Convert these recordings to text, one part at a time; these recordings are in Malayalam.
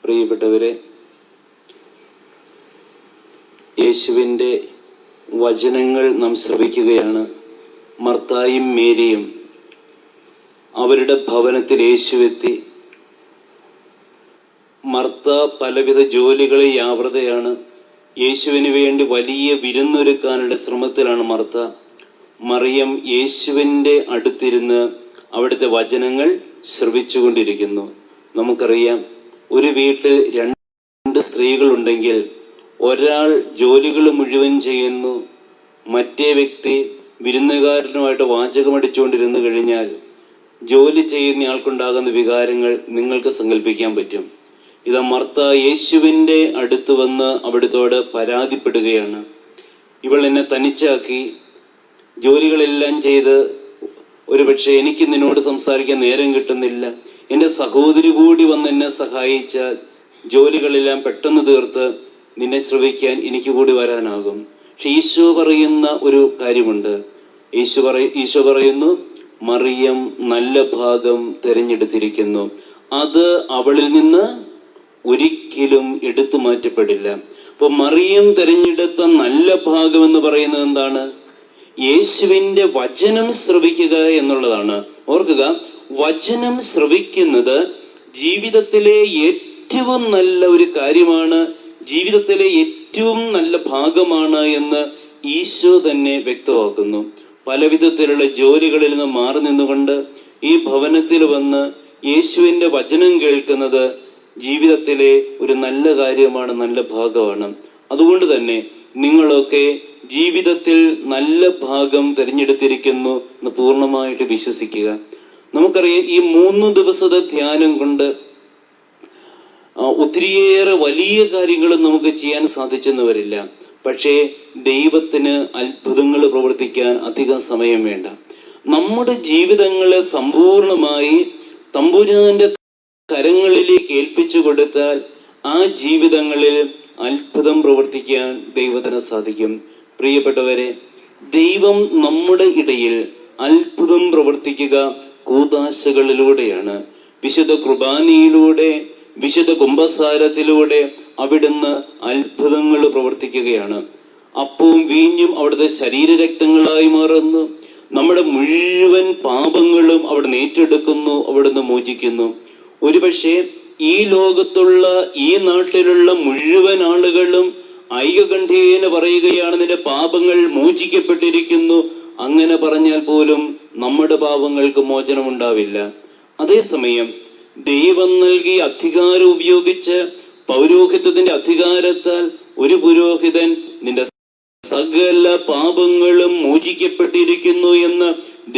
പ്രിയപ്പെട്ടവരെ, യേശുവിൻ്റെ വചനങ്ങൾ നാം ശ്രവിക്കുകയാണ്. മർത്തായും മേരിയും അവരുടെ ഭവനത്തിൽ യേശുവെത്തി. മർത്ത പലവിധ ജോലികളിൽ വ്യാപൃതയാണ്. യേശുവിന് വേണ്ടി വലിയ വിരുന്നൊരുക്കാനുള്ള ശ്രമത്തിലാണ് മർത്ത. മറിയം യേശുവിൻ്റെ അടുത്തിരുന്ന് അവിടുത്തെ വചനങ്ങൾ ശ്രവിച്ചുകൊണ്ടിരിക്കുന്നു. നമുക്കറിയാം, ഒരു വീട്ടിൽ 2 സ്ത്രീകളുണ്ടെങ്കിൽ ഒരാൾ ജോലികൾ മുഴുവൻ ചെയ്യുന്നു, മറ്റേ വ്യക്തി വിരുന്നുകാരനുമായിട്ട് വാചകമടിച്ചുകൊണ്ടിരുന്നു കഴിഞ്ഞാൽ ജോലി ചെയ്യുന്നയാൾക്കുണ്ടാകുന്ന വികാരങ്ങൾ നിങ്ങൾക്ക് സങ്കല്പിക്കാൻ പറ്റും. ഇതാ മർത്ത യേശുവിൻ്റെ അടുത്ത് വന്ന് അവിടുത്തോട് പരാതിപ്പെടുകയാണ്. ഇവൾ എന്നെ തനിച്ചാക്കി, ജോലികളെല്ലാം ചെയ്ത്, ഒരുപക്ഷെ എനിക്ക് നിന്നോട് സംസാരിക്കാൻ നേരം കിട്ടുന്നില്ല, എൻ്റെ സഹോദരി കൂടി വന്ന് എന്നെ സഹായിച്ചാൽ ജോലികളെല്ലാം പെട്ടെന്ന് തീർത്ത് നിന്നെ ശ്രവിക്കാൻ എനിക്ക് കൂടി വരാനാകും. പക്ഷെ ഈശോ പറയുന്ന ഒരു കാര്യമുണ്ട്. ഈശോ പറയുന്നു, മറിയം നല്ല ഭാഗം തിരഞ്ഞെടുത്തിരിക്കുന്നു, അത് അവളിൽ നിന്ന് ഒരിക്കലും എടുത്തു മാറ്റപ്പെടില്ല. അപ്പോൾ മറിയം തിരഞ്ഞെടുത്ത നല്ല ഭാഗം എന്ന് പറയുന്നത് എന്താണ്? യേശുവിൻ്റെ വചനം ശ്രവിക്കുക എന്നുള്ളതാണ്. ഓർക്കുക, വചനം ശ്രവിക്കുന്നത് ജീവിതത്തിലെ ഏറ്റവും നല്ല ഒരു കാര്യമാണ്, ജീവിതത്തിലെ ഏറ്റവും നല്ല ഭാഗമാണ് എന്ന് ഈശോ തന്നെ വ്യക്തമാക്കുന്നു. പലവിധത്തിലുള്ള ജോലികളിൽ നിന്ന് മാറി നിന്നുകൊണ്ട് ഈ ഭവനത്തിൽ വന്ന് യേശുവിൻ്റെ വചനം കേൾക്കുന്നത് ജീവിതത്തിലെ ഒരു നല്ല കാര്യമാണ്, നല്ല ഭാഗമാണ്. അതുകൊണ്ട് തന്നെ നിങ്ങളൊക്കെ ജീവിതത്തിൽ നല്ല ഭാഗം തിരഞ്ഞെടുത്തിരിക്കുന്നു എന്ന് പൂർണ്ണമായിട്ട് വിശ്വസിക്കുക. നമുക്കറിയാം, ഈ 3 ദിവസത്തെ ധ്യാനം കൊണ്ട് ഒത്തിരിയേറെ വലിയ കാര്യങ്ങൾ നമുക്ക് ചെയ്യാൻ സാധിച്ചെന്ന് വരില്ല. പക്ഷേ ദൈവത്തിന് അത്ഭുതങ്ങൾ പ്രവർത്തിക്കാൻ അധികം സമയം വേണ്ട. നമ്മുടെ ജീവിതങ്ങളെ സമ്പൂർണമായി തമ്പുരാന്റെ കരങ്ങളിലേക്ക് ഏൽപ്പിച്ചു കൊടുത്താൽ ആ ജീവിതങ്ങളിൽ അത്ഭുതം പ്രവർത്തിക്കാൻ ദൈവത്തിന് സാധിക്കും. പ്രിയപ്പെട്ടവരെ, ദൈവം നമ്മുടെ ഇടയിൽ അത്ഭുതം പ്രവർത്തിക്കുക കൂദാശകളിലൂടെയാണ്. വിശുദ്ധ കുർബാനയിലൂടെ, വിശുദ്ധ കുംഭസാരത്തിലൂടെ അവിടുന്ന് അത്ഭുതങ്ങൾ പ്രവർത്തിക്കുകയാണ്. അപ്പവും വീഞ്ഞും അവിടുത്തെ ശരീരരക്തങ്ങളായി മാറുന്നു. നമ്മുടെ മുഴുവൻ പാപങ്ങളും അവിടുന്ന് ഏറ്റെടുക്കുന്നു, അവിടുന്ന് മോചിക്കുന്നു. ഒരുപക്ഷെ ഈ ലോകത്തുള്ള, ഈ നാട്ടിലുള്ള മുഴുവൻ ആളുകളും ഐകകണ്ഠേന പറയുകയാണ്, നിന്റെ പാപങ്ങൾ മോചിക്കപ്പെട്ടിരിക്കുന്നു. അങ്ങനെ പറഞ്ഞാൽ പോലും നമ്മുടെ പാപങ്ങൾക്ക് മോചനം ഉണ്ടാവില്ല. അതേസമയം ദൈവം നൽകിയ അധികാരം ഉപയോഗിച്ച്, പൗരോഹിത്യത്തിന്റെ അധികാരത്താൽ ഒരു പുരോഹിതൻ നിന്റെ സകല പാപങ്ങളും മോചിക്കപ്പെട്ടിരിക്കുന്നു എന്ന്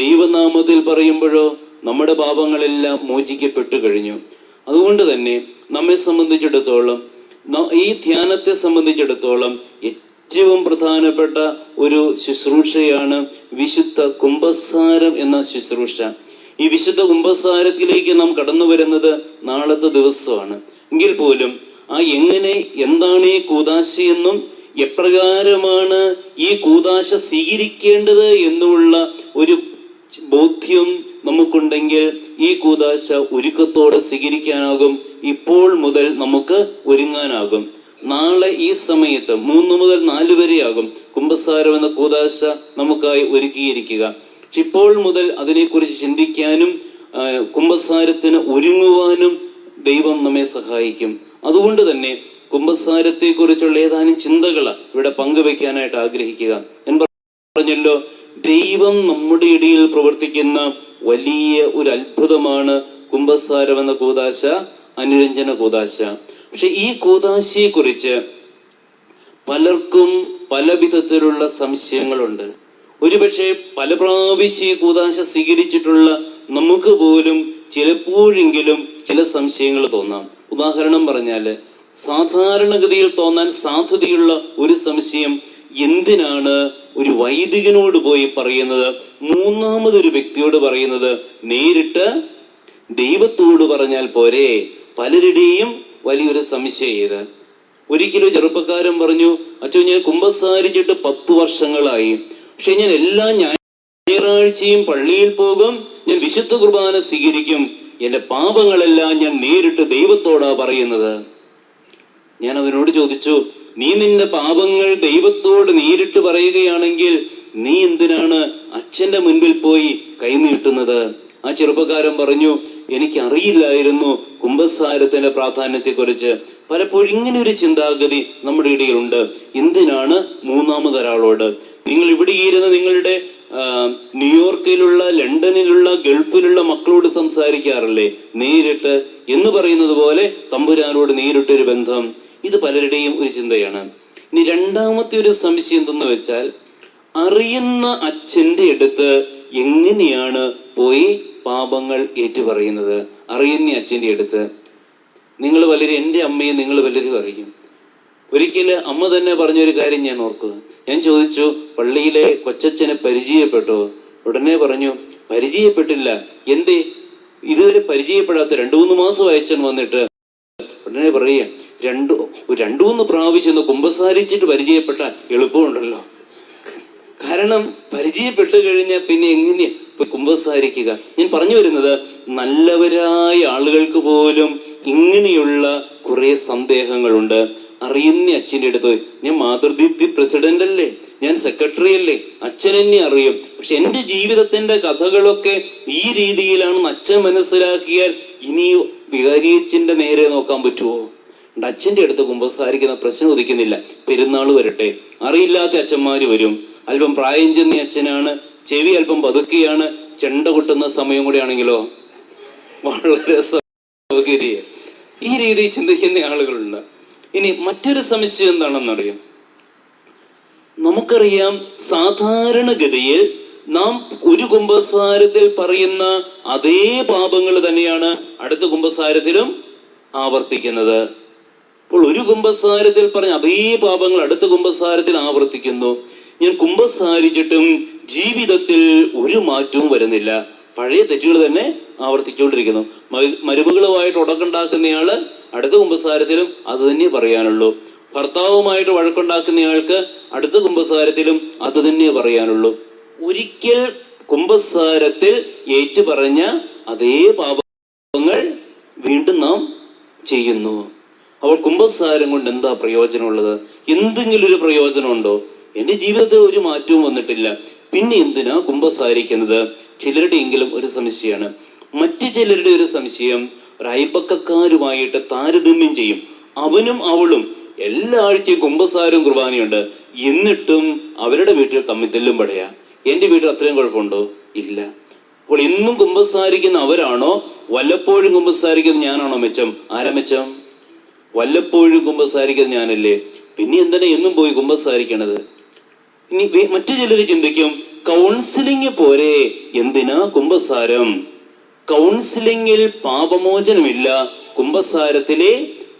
ദൈവനാമത്തിൽ പറയുമ്പോഴോ നമ്മുടെ പാപങ്ങളെല്ലാം മോചിക്കപ്പെട്ടു കഴിഞ്ഞു. അതുകൊണ്ട് തന്നെ നമ്മെ സംബന്ധിച്ചിടത്തോളം, ഈ ധ്യാനത്തെ സംബന്ധിച്ചിടത്തോളം ഏറ്റവും പ്രധാനപ്പെട്ട ഒരു ശുശ്രൂഷയാണ് വിശുദ്ധ കുംഭസാരം എന്ന ശുശ്രൂഷ. ഈ വിശുദ്ധ കുംഭസാരത്തിലേക്ക് നാം കടന്നു വരുന്നത് നാളത്തെ ദിവസമാണ്. എങ്കിൽ പോലും എന്താണ് ഈ കൂദാശയെന്നും എപ്രകാരമാണ് ഈ കൂദാശ സ്വീകരിക്കേണ്ടത് എന്നുള്ള ഒരു ബോധ്യം നമുക്കുണ്ടെങ്കിൽ ഈ കൂദാശ ഒരുക്കത്തോടെ സ്വീകരിക്കാനാകും. ഇപ്പോൾ മുതൽ നമുക്ക് ഒരുങ്ങാനാകും. നാളെ ഈ സമയത്ത് 3 മുതൽ 4 വരെയാകും കുംഭസാരം എന്ന കൂദാശ നമുക്കായി ഒരുക്കിയിരിക്കുക. ഇപ്പോൾ മുതൽ അതിനെക്കുറിച്ച് ചിന്തിക്കാനും കുംഭസാരത്തിന് ഒരുങ്ങുവാനും ദൈവം നമ്മെ സഹായിക്കും. അതുകൊണ്ട് തന്നെ കുംഭസാരത്തെ കുറിച്ചുള്ള ഏതാനും ചിന്തകൾ ഇവിടെ പങ്കുവെക്കാനായിട്ട് ആഗ്രഹിക്കുക. ഞാൻ പറഞ്ഞല്ലോ, ദൈവം നമ്മുടെ ഇടയിൽ പ്രവർത്തിക്കുന്ന വലിയ ഒരു അത്ഭുതമാണ് കുംഭസാരം എന്ന കൂദാശ, അനുരഞ്ജന കൂദാശ. പക്ഷെ ഈ കൂദാശയെ കുറിച്ച് പലർക്കും പല വിധത്തിലുള്ള സംശയങ്ങളുണ്ട്. ഒരുപക്ഷെ പല പ്രാവശ്യം ഈ കൂദാശ സ്വീകരിച്ചിട്ടുള്ള നമുക്ക് പോലും ചിലപ്പോഴെങ്കിലും ചില സംശയങ്ങൾ തോന്നാം. ഉദാഹരണം പറഞ്ഞാൽ, സാധാരണഗതിയിൽ തോന്നാൻ സാധ്യതയുള്ള ഒരു സംശയം, എന്തിനാണ് ഒരു വൈദികനോട് പോയി പറയുന്നത്, മൂന്നാമതൊരു വ്യക്തിയോട് പറയുന്നത്? നേരിട്ട് ദൈവത്തോട് പറഞ്ഞാൽ പോരെ? പലരുടെയും വലിയൊരു സംശയം ഇത്. ഒരിക്കലും ചെറുപ്പക്കാരൻ പറഞ്ഞു, അച്ഛോ, ഞാൻ കുമ്പസാരിച്ചിട്ട് 10 വർഷങ്ങളായി, പക്ഷെ ഞാൻ എല്ലാ ഞായറാഴ്ചയും പള്ളിയിൽ പോകും, ഞാൻ വിശുദ്ധ കുർബാന സ്വീകരിക്കും, എന്റെ പാപങ്ങളെല്ലാം ഞാൻ നേരിട്ട് ദൈവത്തോടാ പറയുന്നത്. ഞാൻ അവനോട് ചോദിച്ചു, നീ നിന്റെ പാപങ്ങൾ ദൈവത്തോട് നേരിട്ട് പറയുകയാണെങ്കിൽ നീ എന്തിനാണ് അച്ഛന്റെ മുൻപിൽ പോയി കൈനീട്ടുന്നത്? ആ ചെറുപ്പക്കാരൻ പറഞ്ഞു, എനിക്ക് അറിയില്ലായിരുന്നു കുമ്പസാരത്തിന്റെ പ്രാധാന്യത്തെക്കുറിച്ച്. പലപ്പോഴും ഇങ്ങനെ ഒരു ചിന്താഗതി നമ്മുടെ ഇടയിലുണ്ട്. എന്തിനാണ് മൂന്നാമതൊരാളോട്? നിങ്ങൾ ഇവിടെ ഇരുന്ന് നിങ്ങളുടെ ന്യൂയോർക്കിലുള്ള, ലണ്ടനിലുള്ള, ഗൾഫിലുള്ള മക്കളോട് സംസാരിക്കാറില്ലേ നേരിട്ട്? എന്ന് പറയുന്നത് പോലെ തമ്പുരാനോട് നേരിട്ടൊരു ബന്ധം. ഇത് പലരുടെയും ഒരു ചിന്തയാണ്. ഇനി രണ്ടാമത്തെ ഒരു സംശയം എന്തെന്ന് വെച്ചാൽ, അറിയുന്ന അച്ഛന്റെ അടുത്ത് എങ്ങനെയാണ് പോയി പാപങ്ങൾ ഏറ്റുപറയുന്നത്? അറിയുന്ന അച്ഛന്റെ അടുത്ത് നിങ്ങൾ പലരും, എൻ്റെ അമ്മയെ നിങ്ങൾ പലരും അറിയും. ഒരിക്കല് അമ്മ തന്നെ പറഞ്ഞൊരു കാര്യം ഞാൻ ഓർക്കുക. ഞാൻ ചോദിച്ചു, പള്ളിയിലെ കൊച്ചച്ഛനെ പരിചയപ്പെട്ടോ? ഉടനെ പറഞ്ഞു, പരിചയപ്പെട്ടില്ല. എന്തേ? ഇതുവരെ പരിചയപ്പെടാത്ത 2-3 മാസം അച്ഛൻ വന്നിട്ട്. ഉടനെ പറയുക, രണ്ടു മൂന്ന് പ്രാവശ്യം കുമ്പസാരിച്ചിട്ട് പരിചയപ്പെട്ടാൽ എളുപ്പമുണ്ടല്ലോ. കാരണം പരിചയപ്പെട്ടു കഴിഞ്ഞാൽ പിന്നെ എങ്ങനെയാ കുമ്പസാരിക്കുക? ഞാൻ പറഞ്ഞു വരുന്നത്, നല്ലവരായ ആളുകൾക്ക് പോലും ഇങ്ങനെയുള്ള കുറെ സന്ദേഹങ്ങളുണ്ട്. അറിയുന്ന അച്ഛൻ്റെ അടുത്ത്, ഞാൻ മാതൃദീപ്തി പ്രസിഡന്റ് അല്ലേ, ഞാൻ സെക്രട്ടറി അല്ലേ, അച്ഛൻ എന്നെ അറിയും. പക്ഷെ എൻ്റെ ജീവിതത്തിന്റെ കഥകളൊക്കെ ഈ രീതിയിലാണെന്ന് അച്ഛൻ മനസ്സിലാക്കിയാൽ ഇനി വികാരിയച്ഛൻ്റെ നേരെ നോക്കാൻ പറ്റുമോ? അച്ഛൻ്റെ അടുത്ത് കുമ്പസാരിക്കുന്ന പ്രശ്നം ഉദിക്കുന്നില്ല. പെരുന്നാൾ വരട്ടെ, അറിയില്ലാത്ത അച്ഛന്മാര് വരും. അല്പം പ്രായം ചെന്ന അച്ഛനാണ്, ചെവി അല്പം പതുക്കിയാണ്, ചെണ്ട കൊട്ടുന്ന സമയം കൂടെ ആണെങ്കിലോ വളരെ സൗകര്യം. ഈ രീതിയിൽ ചിന്തിക്കുന്ന ആളുകളുണ്ട്. ഇനി മറ്റൊരു സംശയം എന്താണെന്നറിയാം? നമുക്കറിയാം, സാധാരണഗതിയിൽ നാം ഒരു കുമ്പസാരത്തിൽ പറയുന്ന അതേ പാപങ്ങൾ തന്നെയാണ് അടുത്ത കുമ്പസാരത്തിലും ആവർത്തിക്കുന്നത്. അപ്പോൾ ഒരു കുമ്പസാരത്തിൽ പറഞ്ഞ അതേ പാപങ്ങൾ അടുത്ത കുമ്പസാരത്തിൽ ആവർത്തിക്കുന്നു. ഞാൻ കുമ്പസാരിച്ചിട്ടും ജീവിതത്തിൽ ഒരു മാറ്റവും വരുന്നില്ല. പഴയ തെറ്റുകൾ തന്നെ ആവർത്തിച്ചുകൊണ്ടിരിക്കുന്നു. മരുമകളുമായിട്ട് ഉടക്കുണ്ടാക്കുന്നയാള് അടുത്ത കുമ്പസാരത്തിലും അത് തന്നെ പറയാനുള്ളൂ. ഭർത്താവുമായിട്ട് വഴക്കുണ്ടാക്കുന്നയാൾക്ക് അടുത്ത കുമ്പസാരത്തിലും അത് തന്നെ പറയാനുള്ളൂ. ഒരിക്കൽ കുമ്പസാരത്തിൽ ഏറ്റുപറഞ്ഞ അതേ പാപങ്ങൾ വീണ്ടും നാം ചെയ്യുന്നു. അപ്പോൾ കുമ്പസാരം കൊണ്ട് എന്താ പ്രയോജനമുള്ളത്? എന്തെങ്കിലും ഒരു പ്രയോജനമുണ്ടോ? എൻ്റെ ജീവിതത്തിൽ ഒരു മാറ്റവും വന്നിട്ടില്ല, പിന്നെ എന്തിനാ കുമ്പസാരിക്കുന്നത്? ചിലരുടെയെങ്കിലും ഒരു സംശയമാണ്. മറ്റു ചിലരുടെ ഒരു സംശയം, ഒരു അയൽപ്പക്കക്കാരുമായിട്ട് താരതമ്യം ചെയ്യും. അവനും അവളും എല്ലാ ആഴ്ചയും കുമ്പസാരവും കുർബാനയുണ്ട്, എന്നിട്ടും അവരുടെ വീട്ടിൽ തമ്മിത്തല്ലും പടയാ. എൻ്റെ വീട്ടിൽ അത്രയും കുഴപ്പമുണ്ടോ? ഇല്ല. അപ്പോൾ എന്നും കുമ്പസാരിക്കുന്ന അവരാണോ, വല്ലപ്പോഴും കുമ്പസാരിക്കുന്ന ഞാനാണോ മെച്ചം? ആരാ മെച്ചം? വല്ലപ്പോഴും കുമ്പസാരിക്കുന്നത് ഞാനല്ലേ. പിന്നെ എന്തിനാ എന്നും പോയി കുമ്പസാരിക്കണത്? ഇനി മറ്റു ചിലർ ചിന്തിക്കും, കൗൺസിലിംഗ് പോരെ, എന്തിനാ കുമ്പസാരം? കൗൺസിലിംഗിൽ പാപമോചനമില്ല, കുമ്പസാരത്തിലെ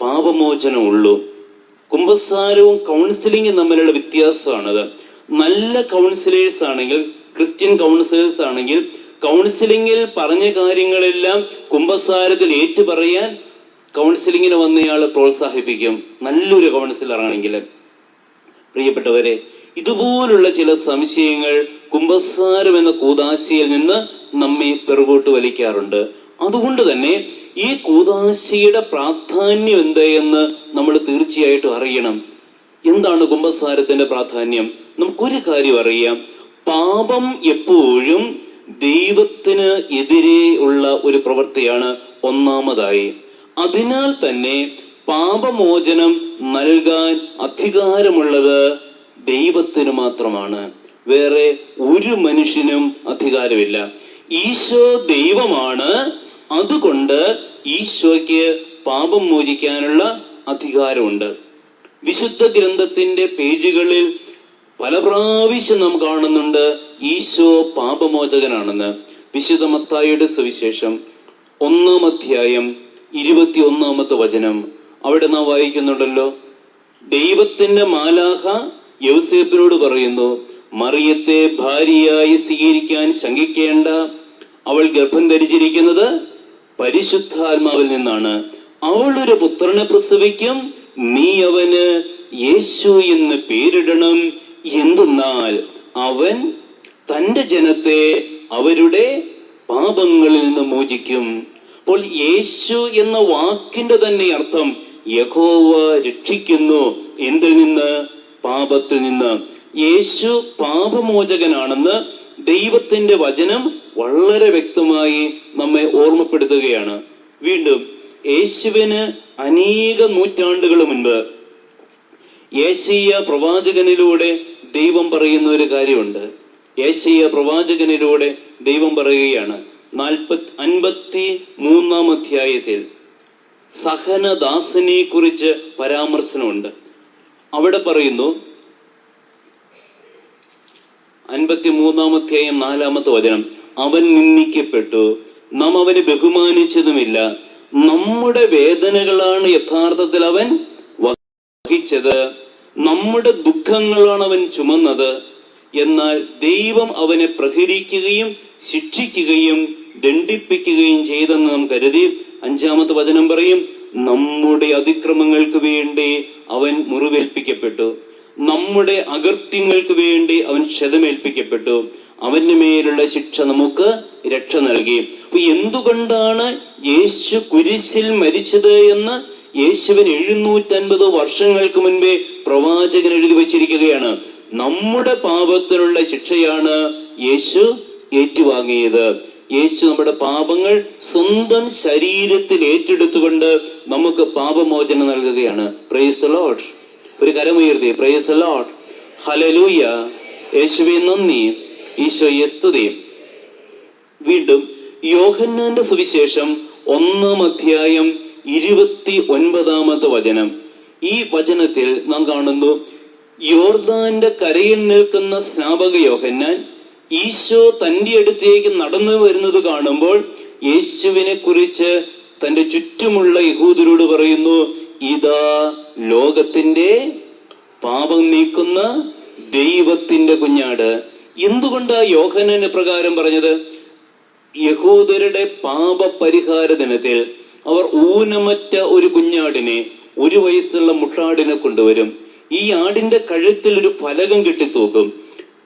പാപമോചനമുള്ളൂ. കുമ്പസാരവും കൗൺസിലിംഗും തമ്മിലുള്ള വ്യത്യാസമാണത്. നല്ല കൗൺസിലേഴ്സ് ആണെങ്കിൽ, ക്രിസ്ത്യൻ കൗൺസിലേഴ്സ് ആണെങ്കിൽ, കൗൺസിലിംഗിൽ പറഞ്ഞ കാര്യങ്ങളെല്ലാം കുമ്പസാരത്തിൽ ഏറ്റുപറയാൻ കൗൺസിലിങ്ങിന് വന്നയാൾ പ്രോത്സാഹിപ്പിക്കും, നല്ലൊരു കൗൺസിലർ ആണെങ്കിൽ. പ്രിയപ്പെട്ടവരെ, ഇതുപോലുള്ള ചില സംശയങ്ങൾ കുമ്പസാരം എന്ന കൂദാശയിൽ നിന്ന് നമ്മെ പിറകോട്ട് വലിക്കാറുണ്ട്. അതുകൊണ്ട് തന്നെ ഈ കൂദാശയുടെ പ്രാധാന്യം എന്തെന്ന് നമ്മൾ തീർച്ചയായിട്ടും അറിയണം. എന്താണ് കുമ്പസാരത്തിന്റെ പ്രാധാന്യം? നമുക്കൊരു കാര്യം അറിയാം, പാപം എപ്പോഴും ദൈവത്തിന് എതിരെ ഉള്ള ഒരു പ്രവൃത്തിയാണ് ഒന്നാമതായി. അതിനാൽ തന്നെ പാപമോചനം നൽകാൻ അധികാരമുള്ളത് ദൈവത്തിന് മാത്രമാണ്. വേറെ ഒരു മനുഷ്യനും അധികാരമില്ല. ഈശോ ദൈവമാണ്. അതുകൊണ്ട് ഈശോയ്ക്ക് പാപം മോചിക്കാനുള്ള അധികാരമുണ്ട്. വിശുദ്ധ ഗ്രന്ഥത്തിന്റെ പേജുകളിൽ പല പ്രാവശ്യം നാം കാണുന്നുണ്ട് ഈശോ പാപമോചകനാണെന്ന്. വിശുദ്ധ മത്തായിയുടെ സുവിശേഷം 1-ാം അധ്യായം 21-ാമത്തെ വചനം, അവിടെ നാം വായിക്കുന്നുണ്ടല്ലോ, ദൈവത്തിന്റെ മാലാഖ യൗസേപ്പിനോട് പറയുന്നു, മറിയത്തെ ഭാര്യയായി സ്വീകരിക്കാൻ ശങ്കിക്കേണ്ട, അവൾ ഗർഭം ധരിച്ചിരിക്കുന്നത് പരിശുദ്ധാത്മാവിൽ നിന്നാണ്. അവൾ ഒരു പുത്രനെ പ്രസവിക്കും, നീ അവന് യേശു എന്ന് പേരിടണം. എന്തെന്നാൽ അവൻ തന്റെ ജനത്തെ അവരുടെ പാപങ്ങളിൽ നിന്ന് മോചിക്കും. അപ്പോൾ യേശു എന്ന വാക്കിന്റെ തന്നെ അർത്ഥം യഹോവ രക്ഷിക്കുന്നു. എന്തിൽ നിന്ന്? പാപത്തിൽ നിന്ന്. യേശു പാപമോചകനാണെന്ന് ദൈവത്തിന്റെ വചനം വളരെ വ്യക്തമായി നമ്മെ ഓർമ്മപ്പെടുത്തുകയാണ്. വീണ്ടും യേശുവിന് അനേക നൂറ്റാണ്ടുകൾ മുൻപ് യേശയ്യ പ്രവാചകനിലൂടെ ദൈവം പറയുന്ന ഒരു കാര്യമുണ്ട്. യേശയ്യ പ്രവാചകനിലൂടെ ദൈവം പറയുകയാണ്, 53-ാം അധ്യായത്തിൽ സഹനദാസനെ കുറിച്ച് പരാമർശനമുണ്ട്. അവിടെ പറയുന്നു, 53-ാം അധ്യായം 4-ാമത്തെ വചനം, അവൻ നിന്ദിക്കപ്പെട്ടു, നാം അവനെ ബഹുമാനിച്ചതുമില്ല, നമ്മുടെ വേദനകളാണ് യഥാർത്ഥത്തിൽ അവൻ വഹിച്ചത്, നമ്മുടെ ദുഃഖങ്ങളാണ് അവൻ ചുമന്നത്. എന്നാൽ ദൈവം അവനെ പ്രഹരിക്കുകയും ശിക്ഷിക്കുകയും ദണ്ഡിപ്പിക്കുകയും ചെയ്തെന്ന് നാം കരുതി. 5-ാമത്തെ വചനം പറയും, നമ്മുടെ അതിക്രമങ്ങൾക്ക് വേണ്ടി അവൻ മുറിവേൽപ്പിക്കപ്പെട്ടു, നമ്മുടെ അകൃത്യങ്ങൾക്ക് വേണ്ടി അവൻ ക്ഷതമേൽപ്പിക്കപ്പെട്ടു, അവന്റെ മേലുള്ള ശിക്ഷ നമുക്ക് രക്ഷ നൽകി. അപ്പൊ എന്തുകൊണ്ടാണ് യേശു കുരിശിൽ മരിച്ചത് എന്ന് യേശുവിന് 750 വർഷങ്ങൾക്ക് മുൻപേ പ്രവാചകൻ എഴുതി വച്ചിരിക്കുകയാണ്. നമ്മുടെ പാപത്തിനുള്ള ശിക്ഷയാണ് യേശു ഏറ്റുവാങ്ങിയത്. യേശു നമ്മുടെ പാപങ്ങൾ സ്വന്തം ശരീരത്തിൽ ഏറ്റെടുത്തുകൊണ്ട് നമുക്ക് പാപമോചനം നൽകുകയാണ്. Price the Lord. ഒരു കരമുയർത്തി പ്രൈസ് ദി ലോർഡ്, ഹല്ലേലൂയ, യേശുവേ നന്ദി, ഈശോയെ സ്തുതി. വീണ്ടും യോഹന്നാന്റെ സുവിശേഷം 1-ാം അധ്യായം 29-ാമത്തെ വചനം. ഈ വചനത്തിൽ നാം കാണുന്നു, യോർദാന്റെ കരയിൽ നിൽക്കുന്ന സ്നാപക യോഹന്നാൻ ഈശോ തന്റെ അടുത്തേക്ക് നടന്നു വരുന്നത് കാണുമ്പോൾ യേശുവിനെ കുറിച്ച് തന്റെ ചുറ്റുമുള്ള യഹൂദരോട് പറയുന്നു, ഇതാ ലോകത്തിന്റെ പാപം നീക്കുന്ന ദൈവത്തിന്റെ കുഞ്ഞാട്. എന്തുകൊണ്ടാ യോഹന്നാൻ പ്രകാരം പറഞ്ഞത്? യഹൂദരുടെ പാപ പരിഹാര ദിനത്തിൽ അവർ ഊനമറ്റ ഒരു കുഞ്ഞാടിനെ, 1 വയസ്സുള്ള മുട്ടാടിനെ കൊണ്ടുവരും. ഈ ആടിന്റെ കഴുത്തിൽ ഒരു ഫലകം കെട്ടിത്തൂക്കും.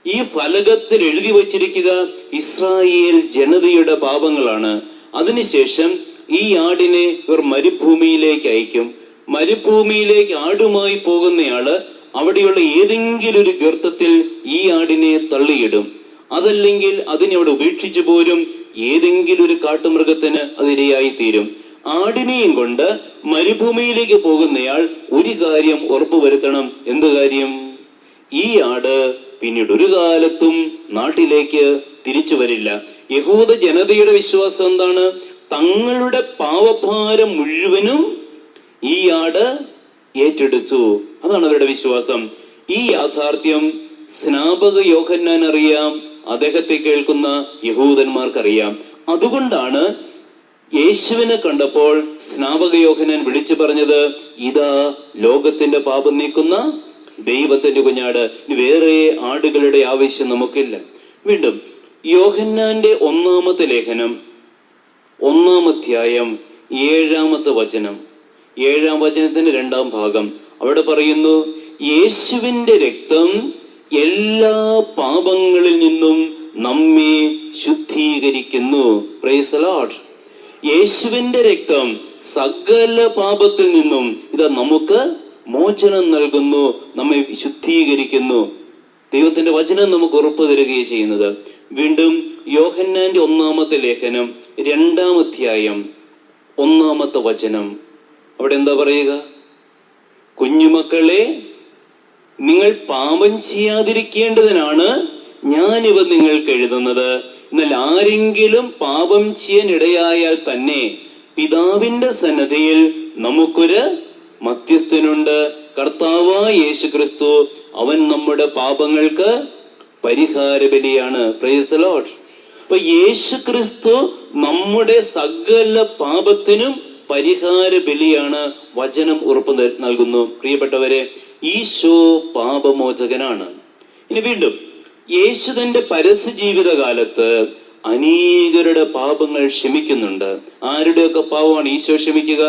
ഈ ഫലകത്തിൽ എഴുതി വച്ചിരിക്കുക ഇസ്രായേൽ ജനതയുടെ പാപങ്ങളാണ്. അതിനുശേഷം ഈ ആടിനെ ഇവർ മരുഭൂമിയിലേക്ക് അയക്കും. മരുഭൂമിയിലേക്ക് ആടുമായി പോകുന്നയാള് അവിടെയുള്ള ഏതെങ്കിലും ഒരു ഗർത്തത്തിൽ ഈ ആടിനെ തള്ളിയിടും. അതല്ലെങ്കിൽ അതിനെ അവിടെ ഉപേക്ഷിച്ചു പോരും. ഏതെങ്കിലും ഒരു കാട്ടുമൃഗത്തിന് അതിരയായി തീരും. ആടിനെയും കൊണ്ട് മരുഭൂമിയിലേക്ക് പോകുന്നയാൾ ഒരു കാര്യം ഉറപ്പുവരുത്തണം. എന്ത് കാര്യം? ഈ ആട് പിന്നീട് ഒരു കാലത്തും നാട്ടിലേക്ക് തിരിച്ചു വരില്ല. യഹൂദ ജനതയുടെ വിശ്വാസം എന്താണ്? തങ്ങളുടെ പാപഭാരം മുഴുവനും ഈ ആട് ഏറ്റെടുത്തു. അതാണ് അവരുടെ വിശ്വാസം. ഈ യാഥാർത്ഥ്യം സ്നാപക യോഹന്നാൻ അറിയാം, അദ്ദേഹത്തെ കേൾക്കുന്ന യഹൂദന്മാർക്കറിയാം. അതുകൊണ്ടാണ് യേശുവിനെ കണ്ടപ്പോൾ സ്നാപക യോഹന്നാൻ വിളിച്ചു പറഞ്ഞത്, ഇതാ ലോകത്തിന്റെ പാപം നീക്കുന്ന ദൈവത്തിന്റെ കുഞ്ഞാട്. ഇനി വേറെ ആടുകളുടെ ആവശ്യം നമുക്കില്ല. വീണ്ടും യോഹന്നാന്റെ 1-ാമത്തെ ലേഖനം 1-ാം അധ്യായം 7-ാമത്തെ വചനം, 7-ാം വചനത്തിന്റെ 2-ാം ഭാഗം. അവിടെ പറയുന്നു, യേശുവിന്റെ രക്തം എല്ലാ പാപങ്ങളിൽ നിന്നും നമ്മെ ശുദ്ധീകരിക്കുന്നു. Price the Lord. യേശുവിന്റെ രക്തം സകല പാപത്തിൽ നിന്നും ഇതാ നമുക്ക് മോചനം നൽകുന്നു, നമ്മെ ശുദ്ധീകരിക്കുന്നു. ദൈവത്തിന്റെ വചനം നമുക്ക് ഉറപ്പ് തരികയും ചെയ്യുന്നത്. വീണ്ടും യോഹന്നാന്റെ 1-ാമത്തെ ലേഖനം 2-ാം അധ്യായം 1-ാമത്തെ വചനം. അവിടെ എന്താ പറയുക? കുഞ്ഞുമക്കളെ, നിങ്ങൾ പാപം ചെയ്യാതിരിക്കേണ്ടതിനാണ് ഞാനിവ നിങ്ങൾക്ക് എഴുതുന്നത്. എന്നാൽ ആരെങ്കിലും പാപം ചെയ്യാൻ ഇടയായാൽ തന്നെ പിതാവിന്റെ സന്നദ്ധിയിൽ നമുക്കൊരു മധ്യസ്ഥനുണ്ട്, കർത്താവായ യേശു ക്രിസ്തു. അവൻ നമ്മുടെ പാപങ്ങൾക്ക് പരിഹാര ബലിയാണ്. Price the Lord. അപ്പൊ യേശു ക്രിസ്തു നമ്മുടെ സകല പാപത്തിനും പരിഹാര ബലിയാണ്. വചനം ഉറപ്പ് നൽകുന്നു. പ്രിയപ്പെട്ടവരെ, ഈശോ പാപമോചകനാണ്. ഇനി വീണ്ടും യേശു തന്റെ പരസ്യ ജീവിതകാലത്ത് അനേകരുടെ പാപങ്ങൾ ക്ഷമിക്കുന്നുണ്ട്. ആരുടെയൊക്കെ പാപമാണ് ഈശോ ക്ഷമിക്കുക?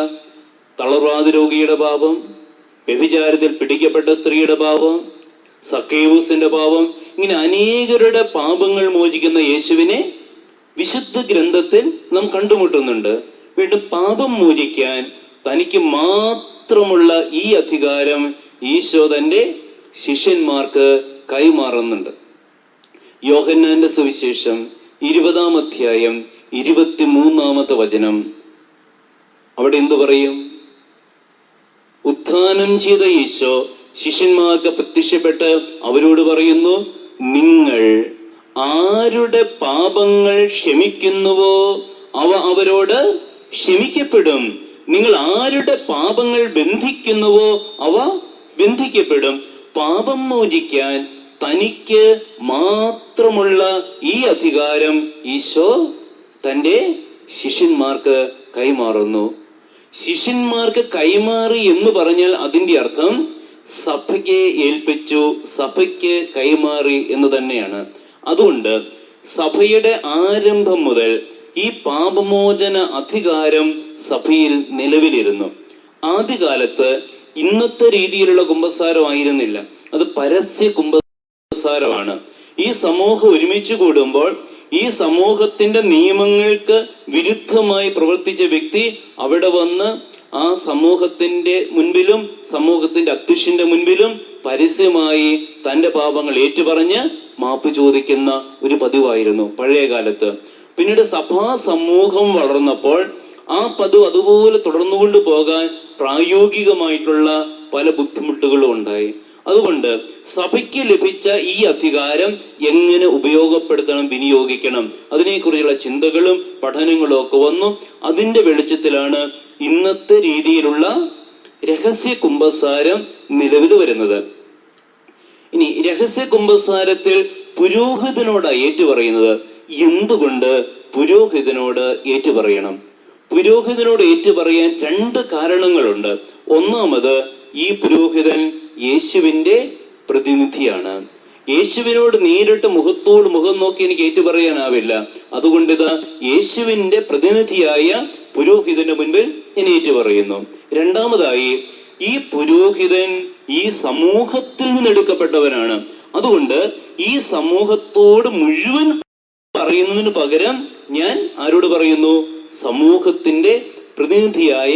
തളർവാദ രോഗിയുടെ പാപം, വ്യഭിചാരത്തിൽ പിടിക്കപ്പെട്ട സ്ത്രീയുടെ പാപം, സക്കേവൂസിന്റെ പാപം, ഇങ്ങനെ അനേകരുടെ പാപങ്ങൾ മോചിക്കുന്ന യേശുവിനെ വിശുദ്ധ ഗ്രന്ഥത്തിൽ നാം കണ്ടുമുട്ടുന്നുണ്ട്. വീണ്ടും പാപം മോചിക്കാൻ തനിക്ക് മാത്രമുള്ള ഈ അധികാരം ഈശോ തൻ്റെ ശിഷ്യന്മാർക്ക് കൈമാറുന്നുണ്ട്. യോഹന്നാന്റെ സുവിശേഷം 20-ാം അധ്യായം 23-ാമത്തെ വചനം. അവിടെ എന്തു പറയും? ഉത്ഥാനം ചെയ്ത ഈശോ ശിഷ്യന്മാർക്ക് പ്രത്യക്ഷപ്പെട്ട് അവരോട് പറയുന്നു, നിങ്ങൾ ആരുടെ പാപങ്ങൾ ക്ഷമിക്കുന്നുവോ അവ അവരോട് ക്ഷമിക്കപ്പെടും. നിങ്ങൾ ആരുടെ പാപങ്ങൾ ബന്ധിക്കുന്നുവോ അവ ബന്ധിക്കപ്പെടും. പാപം മോചിക്കാൻ തനിക്ക് മാത്രമുള്ള ഈ അധികാരം ഈശോ തൻ്റെ ശിഷ്യന്മാർക്ക് കൈമാറുന്നു. ശിഷ്യന്മാർക്ക് കൈമാറി എന്ന് പറഞ്ഞാൽ അതിൻ്റെ അർത്ഥം സഭയ്ക്ക് ഏൽപ്പിച്ചു, സഭയ്ക്ക് കൈമാറി എന്ന് തന്നെയാണ്. അതുകൊണ്ട് സഭയുടെ ആരംഭം മുതൽ ഈ പാപമോചന അധികാരം സഭയിൽ നിലവിലിരുന്നു. ആദ്യകാലത്ത് ഇന്നത്തെ രീതിയിലുള്ള കുമ്പസാരമായിരുന്നില്ല, അത് പരസ്യ കുമ്പസാരമാണ്. ഈ സമൂഹം ഒരുമിച്ച് കൂടുമ്പോൾ ഈ സമൂഹത്തിന്റെ നിയമങ്ങൾക്ക് വിരുദ്ധമായി പ്രവർത്തിച്ച വ്യക്തി അവിടെ വന്ന് ആ സമൂഹത്തിന്റെ മുൻപിലും സമൂഹത്തിന്റെ അധ്യക്ഷന്റെ മുൻപിലും പരസ്യമായി തന്റെ പാപങ്ങൾ ഏറ്റുപറഞ്ഞ് മാപ്പ് ചോദിക്കുന്ന ഒരു പതിവായിരുന്നു പഴയ കാലത്ത്. പിന്നീട് സഭാ സമൂഹം വളർന്നപ്പോൾ ആ പതിവ് അതുപോലെ തുടർന്നുകൊണ്ട് പോകാൻ പ്രായോഗികമായിട്ടുള്ള പല ബുദ്ധിമുട്ടുകളും ഉണ്ടായി. അതുകൊണ്ട് സഭയ്ക്ക് ലഭിച്ച ഈ അധികാരം എങ്ങനെ ഉപയോഗപ്പെടുത്തണം, വിനിയോഗിക്കണം, അതിനെക്കുറിച്ചുള്ള ചിന്തകളും പഠനങ്ങളും ഒക്കെ വന്നു. അതിന്റെ വെളിച്ചത്തിലാണ് ഇന്നത്തെ രീതിയിലുള്ള രഹസ്യ കുമ്പസാരം നിലവിൽ വരുന്നത്. ഇനി രഹസ്യ കുമ്പസാരത്തിൽ പുരോഹിതനോട് ഏറ്റുപറയുന്നത്. എന്തുകൊണ്ട് പുരോഹിതനോട് ഏറ്റുപറയണം? പുരോഹിതനോട് ഏറ്റുപറയാൻ 2 കാരണങ്ങളുണ്ട്. ഒന്നാമത്, ഈ പുരോഹിതൻ യേശുവിന്റെ പ്രതിനിധിയാണ്. യേശുവിനോട് നേരിട്ട് മുഖത്തോട് മുഖം നോക്കി എനിക്ക് ഏറ്റുപറയാനാവില്ല. അതുകൊണ്ട് ഇതാ യേശുവിന്റെ പ്രതിനിധിയായ പുരോഹിതന്റെ മുൻപിൽ ഞാൻ ഏറ്റുപറയുന്നു. രണ്ടാമതായി, ഈ പുരോഹിതൻ ഈ സമൂഹത്തിൽ നിന്നെടുക്കപ്പെട്ടവനാണ്. അതുകൊണ്ട് ഈ സമൂഹത്തോട് മുഴുവൻ പറയുന്നതിന് പകരം ഞാൻ ആരോട് പറയുന്നു? സമൂഹത്തിന്റെ പ്രതിനിധിയായ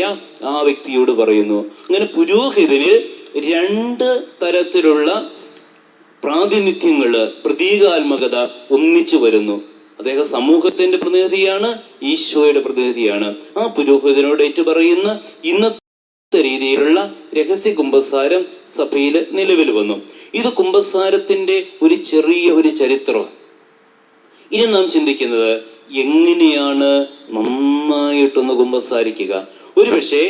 ആ വ്യക്തിയോട് പറയുന്നു. അങ്ങനെ പുരോഹിതനിൽ 2 തരത്തിലുള്ള പ്രാതിനിധ്യങ്ങള്, പ്രതീകാത്മകത ഒന്നിച്ചു വരുന്നു. അദ്ദേഹം സമൂഹത്തിന്റെ പ്രതിനിധിയാണ്, ഈശോയുടെ പ്രതിനിധിയാണ്. ആ പുരോഹിതനോട് ഏറ്റുപറയുന്ന ഇന്നത്തെ രീതിയിലുള്ള രഹസ്യ കുമ്പസാരം സഭയിൽ നിലവിൽ വന്നു. ഇത് കുമ്പസാരത്തിന്റെ ഒരു ചെറിയ ചരിത്രം. ഇനി നാം ചിന്തിക്കുന്നത്, എങ്ങനെയാണ് നന്നായിട്ടൊന്ന് കുമ്പസാരിക്കുക? ഒരുപക്ഷെ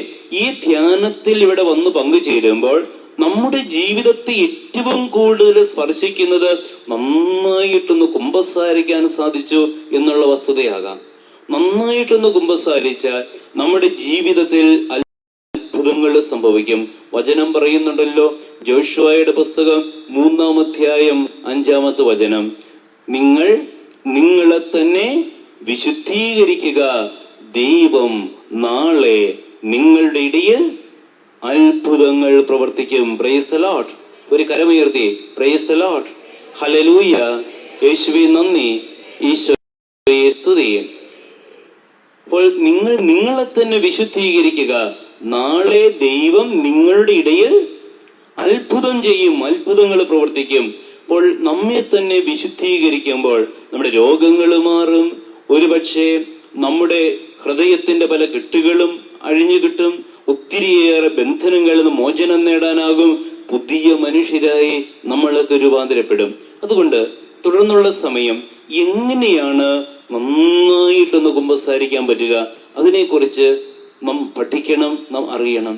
ഈ ധ്യാനത്തിൽ ഇവിടെ വന്ന് പങ്കുചേരുമ്പോൾ നമ്മുടെ ജീവിതത്തെ ഏറ്റവും കൂടുതൽ സ്പർശിക്കുന്നത് നന്നായിട്ടൊന്ന് കുമ്പസാരിക്കാൻ സാധിച്ചു എന്നുള്ള വസ്തുതയാകാം. നന്നായിട്ടൊന്ന് കുമ്പസാരിച്ചാൽ നമ്മുടെ ജീവിതത്തിൽ അത്ഭുതങ്ങൾ സംഭവിക്കും. വചനം പറയുന്നുണ്ടല്ലോ, ജോഷുവയുടെ പുസ്തകം 3-ാം അധ്യായം 5-ാമത്തെ വചനം, നിങ്ങൾ നിങ്ങളെ തന്നെ വിശുദ്ധീകരിക്കുക, ദൈവം നാളെ നിങ്ങളുടെ ഇടയിൽ അത്ഭുതങ്ങൾ പ്രവർത്തിക്കും. Price the Lord. ഒരു കരമുയർത്തി പ്രൈസ് ദി ലോർഡ്, ഹല്ലേലൂയ, യേശുവേ നന്ദി, ഈശോയെ സ്തുതി. അപ്പോൾ നിങ്ങൾ നിങ്ങളെ തന്നെ വിശുദ്ധീകരിക്കുക, നാളെ ദൈവം നിങ്ങളുടെ ഇടയിൽ അത്ഭുതം ചെയ്യും, അത്ഭുതങ്ങൾ പ്രവർത്തിക്കും. അപ്പോൾ നമ്മെ തന്നെ വിശുദ്ധീകരിക്കുമ്പോൾ നമ്മുടെ രോഗങ്ങൾ മാറും. ഒരുപക്ഷെ നമ്മുടെ ഹൃദയത്തിന്റെ പല കെട്ടുകളും അഴിഞ്ഞു കിട്ടും. ഒത്തിരിയേറെ ബന്ധനങ്ങളിൽ നിന്ന് മോചനം നേടാനാകും. പുതിയ മനുഷ്യരായി നമ്മളൊക്കെ രൂപാന്തരപ്പെടും. അതുകൊണ്ട് തുടർന്നുള്ള സമയം എങ്ങനെയാണ് നന്നായിട്ടൊന്ന് കുമ്പസാരിക്കാൻ പറ്റുക, അതിനെക്കുറിച്ച് നാം പഠിക്കണം, നാം അറിയണം.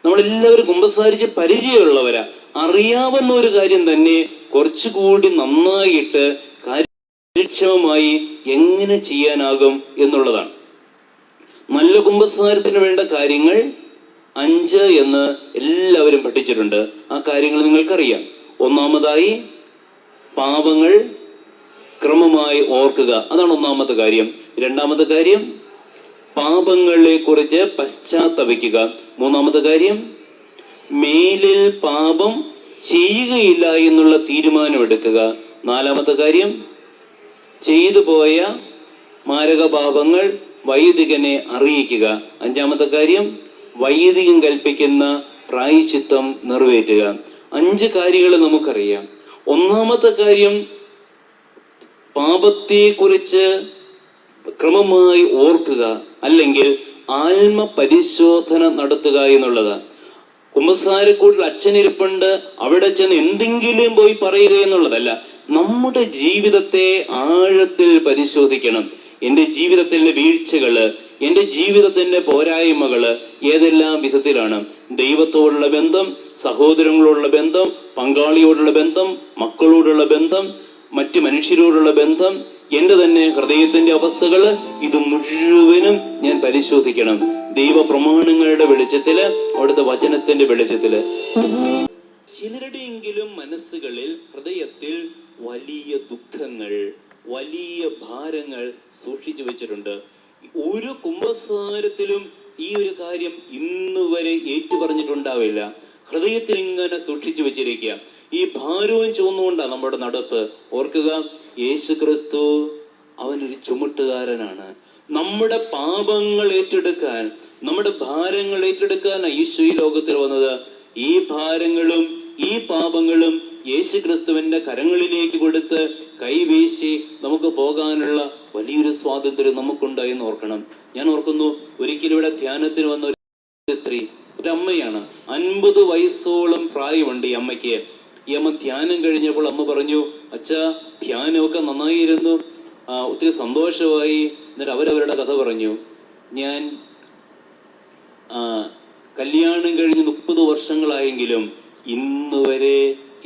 നമ്മളെല്ലാവരും കുമ്പസാരിച്ച് പരിചയമുള്ളവരാ. അറിയാവുന്ന ഒരു കാര്യം തന്നെ കുറച്ചുകൂടി നന്നായിട്ട് കാര്യക്ഷമമായി എങ്ങനെ ചെയ്യാനാകും എന്നുള്ളതാണ്. നല്ല കുമ്പസാരത്തിന് വേണ്ട കാര്യങ്ങൾ 5 എന്ന് എല്ലാവരും പഠിച്ചിട്ടുണ്ട്. ആ കാര്യങ്ങൾ നിങ്ങൾക്കറിയാം. ഒന്നാമതായി, പാപങ്ങൾ ക്രമമായി ഓർക്കുക, അതാണ് ഒന്നാമത്തെ കാര്യം. രണ്ടാമത്തെ കാര്യം, പാപങ്ങളെ കുറിച്ച് പശ്ചാത്തപിക്കുക. മൂന്നാമത്തെ കാര്യം, മേലിൽ പാപം ചെയ്യുകയില്ല എന്നുള്ള തീരുമാനമെടുക്കുക. നാലാമത്തെ കാര്യം, ചെയ്തു പോയ മാരക പാപങ്ങൾ വൈദികനെ അറിയിക്കുക. അഞ്ചാമത്തെ കാര്യം, വൈദികം കൽപ്പിക്കുന്ന പ്രായശ്ചിത്തം നിറവേറ്റുക. 5 കാര്യങ്ങൾ നമുക്കറിയാം. ഒന്നാമത്തെ കാര്യം, പാപത്തെക്കുറിച്ച് ക്രമമായി ഓർക്കുക, അല്ലെങ്കിൽ ആത്മപരിശോധന നടത്തുക എന്നുള്ളത്. കുമ്പസാരക്കൂട്ടിൽ അച്ഛനിരിപ്പുണ്ട്, അവിടെ ചെന്ന് എന്തെങ്കിലും പോയി പറയുക എന്നുള്ളതല്ല. നമ്മുടെ ജീവിതത്തെ ആഴത്തിൽ പരിശോധിക്കണം. എൻ്റെ ജീവിതത്തിൻ്റെ വീഴ്ചകള്, എൻ്റെ ജീവിതത്തിൻ്റെ പോരായ്മകള് ഏതെല്ലാം വിധത്തിലാണ്? ദൈവത്തോടുള്ള ബന്ധം, സഹോദരങ്ങളോടുള്ള ബന്ധം, പങ്കാളിയോടുള്ള ബന്ധം, മക്കളോടുള്ള ബന്ധം, മറ്റു മനുഷ്യരോടുള്ള ബന്ധം, എൻ്റെ തന്നെ ഹൃദയത്തിന്റെ അവസ്ഥകള്, ഇത് മുഴുവനും ഞാൻ പരിശോധിക്കണം. ദൈവ പ്രമാണങ്ങളുടെ വെളിച്ചത്തില്, അവിടുത്തെ വചനത്തിന്റെ വെളിച്ചത്തില്. ചിലരുടെയെങ്കിലും മനസ്സുകളിൽ, ഹൃദയത്തിൽ വലിയ ദുഃഖങ്ങൾ, വലിയ ഭാരങ്ങൾ സൂക്ഷിച്ചു വെച്ചിട്ടുണ്ട്. ഒരു കുമ്പസാരത്തിലും ഈ ഒരു കാര്യം ഇന്നുവരെ ഏറ്റുപറഞ്ഞിട്ടുണ്ടാവില്ല. ഹൃദയത്തിൽ ഇങ്ങനെ സൂക്ഷിച്ചു വെച്ചിരിക്കുക. ഈ ഭാരവും ചുമന്നുകൊണ്ടാണ് നമ്മുടെ നടപ്പ്. ഓർക്കുക, യേശു ക്രിസ്തു അവനൊരു ചുമട്ടുകാരനാണ്. നമ്മുടെ പാപങ്ങൾ ഏറ്റെടുക്കാൻ, നമ്മുടെ ഭാരങ്ങൾ ഏറ്റെടുക്കാൻ യേശു ഈ ലോകത്തിൽ വന്നത്. ഈ ഭാരങ്ങളും ഈ പാപങ്ങളും യേശു ക്രിസ്തുവിന്റെ കരങ്ങളിലേക്ക് കൊടുത്ത് കൈവീശി നമുക്ക് പോകാനുള്ള വലിയൊരു സ്വാതന്ത്ര്യം നമുക്കുണ്ടായി എന്ന് ഓർക്കണം. ഞാൻ ഓർക്കുന്നു, ഒരിക്കലും ഇവിടെ ധ്യാനത്തിന് വന്ന ഒരു സ്ത്രീ, ഒരു അമ്മയാണ്. 50 വയസ്സോളം പ്രായമുണ്ട് ഈ അമ്മയ്ക്ക്. ഈ അമ്മ ധ്യാനം കഴിഞ്ഞപ്പോൾ അമ്മ പറഞ്ഞു, അച്ഛാ, ധ്യാനമൊക്കെ നന്നായിരുന്നു, ഒത്തിരി സന്തോഷമായി. എന്നിട്ട് അവരവരുടെ കഥ പറഞ്ഞു. ഞാൻ കല്യാണം കഴിഞ്ഞ് 30 വർഷങ്ങളായെങ്കിലും ഇന്നുവരെ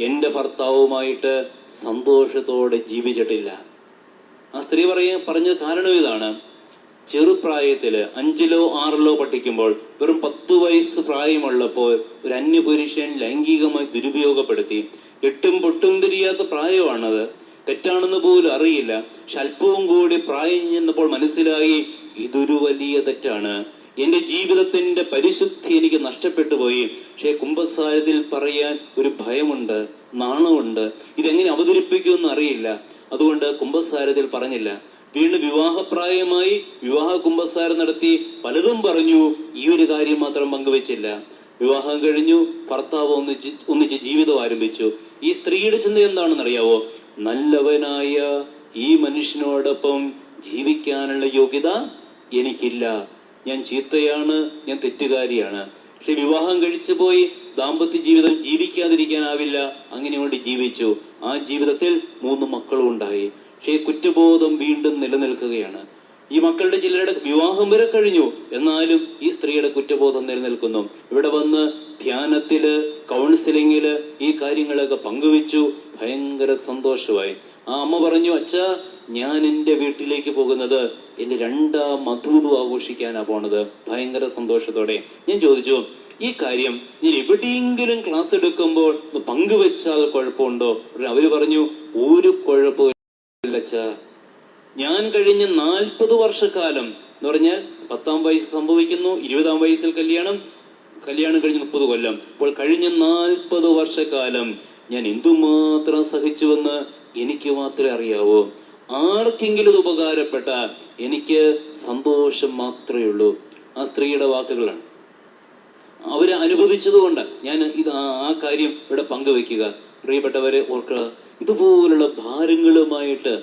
എൻ്റെ ഭർത്താവുമായിട്ട് സന്തോഷത്തോടെ ജീവിച്ചിട്ടില്ല. ആ സ്ത്രീ പറഞ്ഞ കാരണം ഇതാണ്. ചെറുപ്രായത്തില് 5ലോ 6ലോ പഠിക്കുമ്പോൾ, വെറും 10 വയസ്സ് പ്രായമുള്ളപ്പോൾ ഒരു അന്യപുരുഷൻ ലൈംഗികമായി ദുരുപയോഗപ്പെടുത്തി. എട്ടും പൊട്ടും തിരിയാത്ത പ്രായമാണത്. തെറ്റാണെന്ന് പോലും അറിയില്ല. പക്ഷെ അല്പവും കൂടി പ്രായം ചെന്നപ്പോൾ മനസ്സിലായി, ഇതൊരു വലിയ തെറ്റാണ്. എൻ്റെ ജീവിതത്തിന്റെ പരിശുദ്ധി എനിക്ക് നഷ്ടപ്പെട്ടു പോയി. പക്ഷെ കുമ്പസാരത്തിൽ പറയാൻ ഒരു ഭയമുണ്ട്, നാണമുണ്ട്. ഇതെങ്ങനെ അവതരിപ്പിക്കുമെന്ന് അറിയില്ല. അതുകൊണ്ട് കുമ്പസാരത്തിൽ പറഞ്ഞില്ല. വീണ്ടും വിവാഹപ്രായമായി വിവാഹ കുമ്പസാരം നടത്തി, പലതും പറഞ്ഞു, ഈ ഒരു കാര്യം മാത്രം പങ്കുവെച്ചില്ല. വിവാഹം കഴിഞ്ഞു, ഭർത്താവ് ഒന്നിച്ച് ജീവിതം ആരംഭിച്ചു. ഈ സ്ത്രീയുടെ ചിന്ത എന്താണെന്നറിയാവോ? നല്ലവനായ ഈ മനുഷ്യനോടൊപ്പം ജീവിക്കാനുള്ള യോഗ്യത എനിക്കില്ല. ഞാൻ ചീത്തയാണ്, ഞാൻ തെറ്റുകാരിയാണ്. പക്ഷെ വിവാഹം കഴിച്ചു പോയി ദാമ്പത്യ ജീവിതം ജീവിക്കാതിരിക്കാനാവില്ല. അങ്ങനെ കൊണ്ട് ജീവിച്ചു. ആ ജീവിതത്തിൽ 3 മക്കളും ഉണ്ടായി. പക്ഷേ കുറ്റബോധം വീണ്ടും നിലനിൽക്കുകയാണ്. ഈ മക്കളുടെ ചിലരുടെ വിവാഹം വരെ കഴിഞ്ഞു, എന്നാലും ഈ സ്ത്രീയുടെ കുറ്റബോധം നിലനിൽക്കുന്നു. ഇവിടെ വന്ന് ധ്യാനത്തില്, കൗൺസിലിങ്ങില് ഈ കാര്യങ്ങളൊക്കെ പങ്കുവെച്ചു. ഭയങ്കര സന്തോഷമായി. ആ അമ്മ പറഞ്ഞു, അച്ഛാ, ഞാൻ എൻ്റെ വീട്ടിലേക്ക് പോകുന്നത് എൻ്റെ 2ാം മധുവിധു ആഘോഷിക്കാനാ പോണത്. ഭയങ്കര സന്തോഷത്തോടെ. ഞാൻ ചോദിച്ചു, ഈ കാര്യം ഞാൻ എവിടെയെങ്കിലും ക്ലാസ് എടുക്കുമ്പോൾ പങ്കുവെച്ചാൽ കുഴപ്പമുണ്ടോ? അവര് പറഞ്ഞു, ഒരു കുഴപ്പമില്ല അച്ഛാ. ഞാൻ കഴിഞ്ഞ 40 വർഷക്കാലം എന്ന് പറഞ്ഞാൽ 10ാം വയസ്സ് സംഭവിക്കുന്നു, 20ാം വയസ്സിൽ കല്യാണം കഴിഞ്ഞ് 30 കൊല്ലം. അപ്പോൾ കഴിഞ്ഞ 40 വർഷക്കാലം ഞാൻ എന്തുമാത്രം സഹിച്ചുവെന്ന് എനിക്ക് മാത്രമേ അറിയാവൂ. ആർക്കെങ്കിലും ഇത് ഉപകാരപ്പെട്ട എനിക്ക് സന്തോഷം മാത്രമേ ഉള്ളൂ. ആ സ്ത്രീയുടെ വാക്കുകളാണ്. അവര് അനുവദിച്ചതുകൊണ്ട് ഞാൻ ആ കാര്യം ഇവിടെ പങ്കുവെക്കുക. പ്രിയപ്പെട്ടവരെ, ഓർക്കുക, ഇതുപോലുള്ള ഭാരങ്ങളുമായിട്ട്,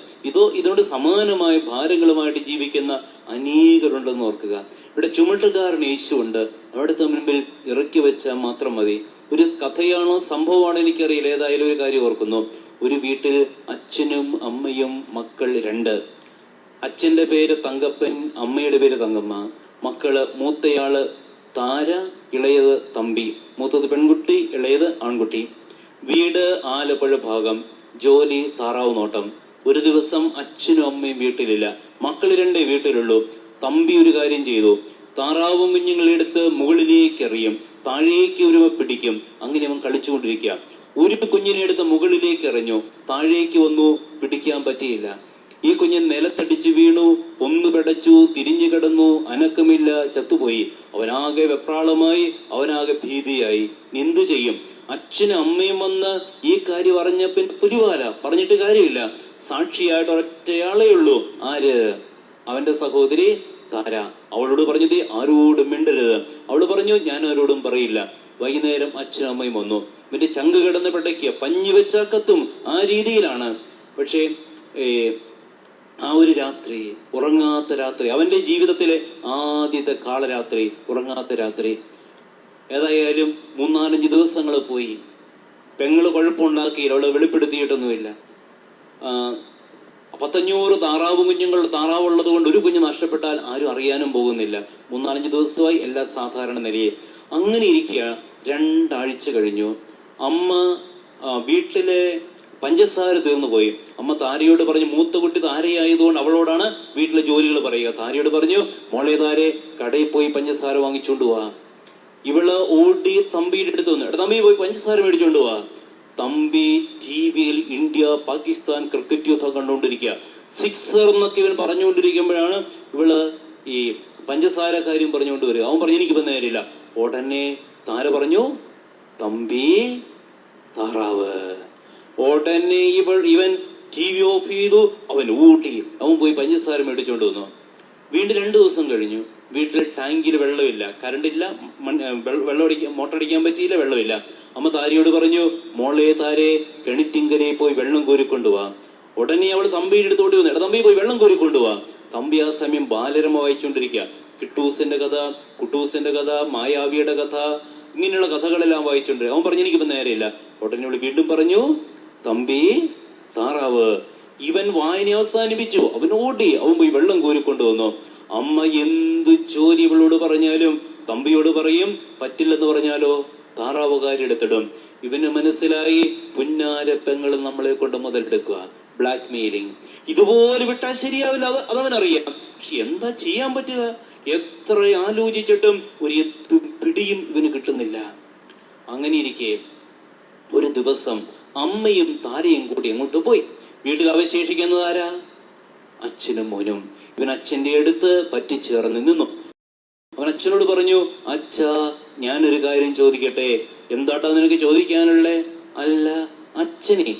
ഇതിനോട് സമാനമായ ഭാരങ്ങളുമായിട്ട് ജീവിക്കുന്ന അനേകരുണ്ടെന്ന് ഓർക്കുക. ഇവിടെ ചുമട്ടുകാരൻ യേശുവുണ്ട്. അവിടുത്തെ മുൻപിൽ ഇറക്കി വെച്ചാൽ മാത്രം മതി. ഒരു കഥയാണോ സംഭവമാണോ എനിക്കറിയില്ല. ഏതായാലും ഒരു കാര്യം ഓർക്കുന്നു. ഒരു വീട്ടിൽ അച്ഛനും അമ്മയും മക്കൾ 2. അച്ഛൻ്റെ പേര് തങ്കപ്പൻ, അമ്മയുടെ പേര് തങ്കമ്മ. മക്കള്, മൂത്തയാള് താര, ഇളയത് തമ്പി. മൂത്തത് പെൺകുട്ടി, ഇളയത് ആൺകുട്ടി. വീട് ആലപ്പുഴ ഭാഗം. ജോലി താറാവ് നോട്ടം. ഒരു ദിവസം അച്ഛനും അമ്മയും വീട്ടിലില്ല. മക്കൾ 2 വീട്ടിലുള്ളൂ. തമ്പി ഒരു കാര്യം ചെയ്തു. താറാവും കുഞ്ഞുങ്ങളെടുത്ത് മുകളിലേക്ക് എറിയും, താഴേക്ക് ഒരുവ പിടിക്കും. അങ്ങനെ അവൻ കളിച്ചുകൊണ്ടിരിക്കുക. ഒരു കുഞ്ഞിനെ എടുത്ത് മുകളിലേക്ക് എറിഞ്ഞു, താഴേക്ക് വന്നു, പിടിക്കാൻ പറ്റിയില്ല. ഈ കുഞ്ഞൻ നിലത്തടിച്ചു വീണു, ഒന്ന് പിടച്ചു, തിരിഞ്ഞു കിടന്നു, അനക്കമില്ല, ചത്തുപോയി. അവനാകെ വെപ്രാളമായി, അവനാകെ ഭീതിയായി. എന്തു ചെയ്യും? അച്ഛനും അമ്മയും വന്ന് ഈ കാര്യം അറിഞ്ഞപ്പിൻ പുരിവാല പറഞ്ഞിട്ട് കാര്യമില്ല. സാക്ഷിയായിട്ട് ഒറ്റയാളേ ഉള്ളൂ. ആര്? അവന്റെ സഹോദരി താര അവളോട് പറഞ്ഞത് ആരോടും മിണ്ടരുത്. അവള് പറഞ്ഞു ഞാൻ ആരോടും പറയില്ല. വൈകുന്നേരം അച്ഛനും അമ്മയും വന്നു. ഇവന്റെ ചങ്ക് കിടന്ന് പിടയ്ക്കുക, പഞ്ഞി വെച്ചാൽ കത്തും, ആ രീതിയിലാണ്. പക്ഷേ ആ ഒരു രാത്രി, ഉറങ്ങാത്ത രാത്രി, അവന്റെ ജീവിതത്തിലെ ആദ്യത്തെ കാളരാത്രി, ഉറങ്ങാത്ത രാത്രി. ഏതായാലും 3-4 ദിവസങ്ങൾ പോയി. പെങ്ങള് കുഴപ്പമുണ്ടാക്കിയില്ല, അവള് വെളിപ്പെടുത്തിയിട്ടൊന്നുമില്ല. 500 താറാവ് കുഞ്ഞുങ്ങൾ, താറാവുള്ളത് കൊണ്ട് ഒരു കുഞ്ഞ് നഷ്ടപ്പെട്ടാൽ ആരും അറിയാനും പോകുന്നില്ല. 3-4 ദിവസമായി എല്ലാം സാധാരണ നിലയെ. അങ്ങനെ ഇരിക്കുക. 2 ആഴ്ച കഴിഞ്ഞു. അമ്മ വീട്ടിലെ പഞ്ചസാര തീർന്നു പോയി. അമ്മ താരയോട് പറഞ്ഞു, മൂത്ത കുട്ടി താരയായതുകൊണ്ട് അവളോടാണ് വീട്ടിലെ ജോലികൾ പറയുക. താരയോട് പറഞ്ഞു, മോളെ താരെ, കടയിൽ പോയി പഞ്ചസാര വാങ്ങിച്ചോണ്ട് പോവാ. ഇവള് ഓടി തമ്പിയുടെ അടുത്ത് വന്നു, തമ്പി പോയി പഞ്ചസാര മേടിച്ചോണ്ട് പോവാ. തമ്പി ടിവിയിൽ ഇന്ത്യ പാകിസ്ഥാൻ ക്രിക്കറ്റ് യുദ്ധം കണ്ടുകൊണ്ടിരിക്കുക. 6 എന്നൊക്കെ ഇവൻ പറഞ്ഞുകൊണ്ടിരിക്കുമ്പോഴാണ് ഇവള് ഈ പഞ്ചസാര കാര്യം പറഞ്ഞുകൊണ്ട് വരിക. അവൻ പറഞ്ഞു എനിക്കിപ്പോ നേരില്ല. ഉടനെ താര പറഞ്ഞു, തമ്പി താറാവ്. ഉടനെ ഇവൻ TV ഓഫ് ചെയ്തു. അവൻ ഓടി, അവൻ പോയി പഞ്ചസാര മേടിച്ചോണ്ട് വന്നു. വീണ്ടും 2 ദിവസം കഴിഞ്ഞു. വീട്ടിലെ ടാങ്കിൽ വെള്ളമില്ല, കറണ്ടില്ല, മോട്ടർ അടിക്കാൻ പറ്റിയില്ല, വെള്ളമില്ല. അമ്മ താരയോട് പറഞ്ഞു, മോളെ താരെ, കിണറ്റിങ്കരയിൽ പോയി വെള്ളം കോരിക്കൊണ്ടുപോവാ. ഉടനെ അവൾ തമ്പിയുടെ അടുത്തോട്ട് വന്നു, തമ്പി പോയി വെള്ളം കോരിക്കൊണ്ടുപോവാ. തമ്പി ആ സമയം ബാലരമ വായിച്ചുകൊണ്ടിരിക്കുക. കിട്ടൂസിന്റെ കഥ, കുട്ടൂസിന്റെ കഥ, മായാവിയുടെ കഥ, ഇങ്ങനെയുള്ള കഥകളെല്ലാം വായിച്ചുകൊണ്ടിരിക്കുക. അവൻ പറഞ്ഞു എനിക്കിപ്പോ നേരെയില്ല. ഉടനെ അവൾ വീണ്ടും പറഞ്ഞു, തമ്പി താറാവ്. ഇവൻ വായന അവസാനിപ്പിച്ചു. അവൻ ഓടി, അവൻ പോയി വെള്ളം കോരിക്കൊണ്ടുവന്നു. അമ്മ എന്ത് ജോലി ഇവളോട് പറഞ്ഞാലും തമ്പിയോട് പറയും, പറ്റില്ലെന്ന് പറഞ്ഞാലോ താറാവുകാരി എടുത്തിടും. ഇവന് മനസ്സിലായി, പുന്നാര പെങ്ങളും നമ്മളെ കൊണ്ട് മുതലെടുക്കുക, ബ്ലാക്ക് മെയിലിംഗ്. ഇതുപോലെ വിട്ടാൽ ശരിയാവില്ല, അതവനറിയാം. പക്ഷെ എന്താ ചെയ്യാൻ പറ്റുക? എത്ര ആലോചിച്ചിട്ടും ഒരു പിടിയും ഇവന് കിട്ടുന്നില്ല. അങ്ങനെ ഇരിക്കെ ഒരു ദിവസം അമ്മയും താരയും കൂടി അങ്ങോട്ട് പോയി. വീട്ടിൽ അവശേഷിക്കുന്നത് ആരാ? അച്ഛനും മോനും. ഇവൻ അച്ഛന്റെ അടുത്ത് പറ്റിച്ചേർന്ന് നിന്നു. അവൻ അച്ഛനോട് പറഞ്ഞു, അച്ഛാ, ഞാനൊരു കാര്യം ചോദിക്കട്ടെ? എന്താട്ടാ നിനക്ക് ചോദിക്കാനുള്ളേ? അല്ല, അച്ഛനെ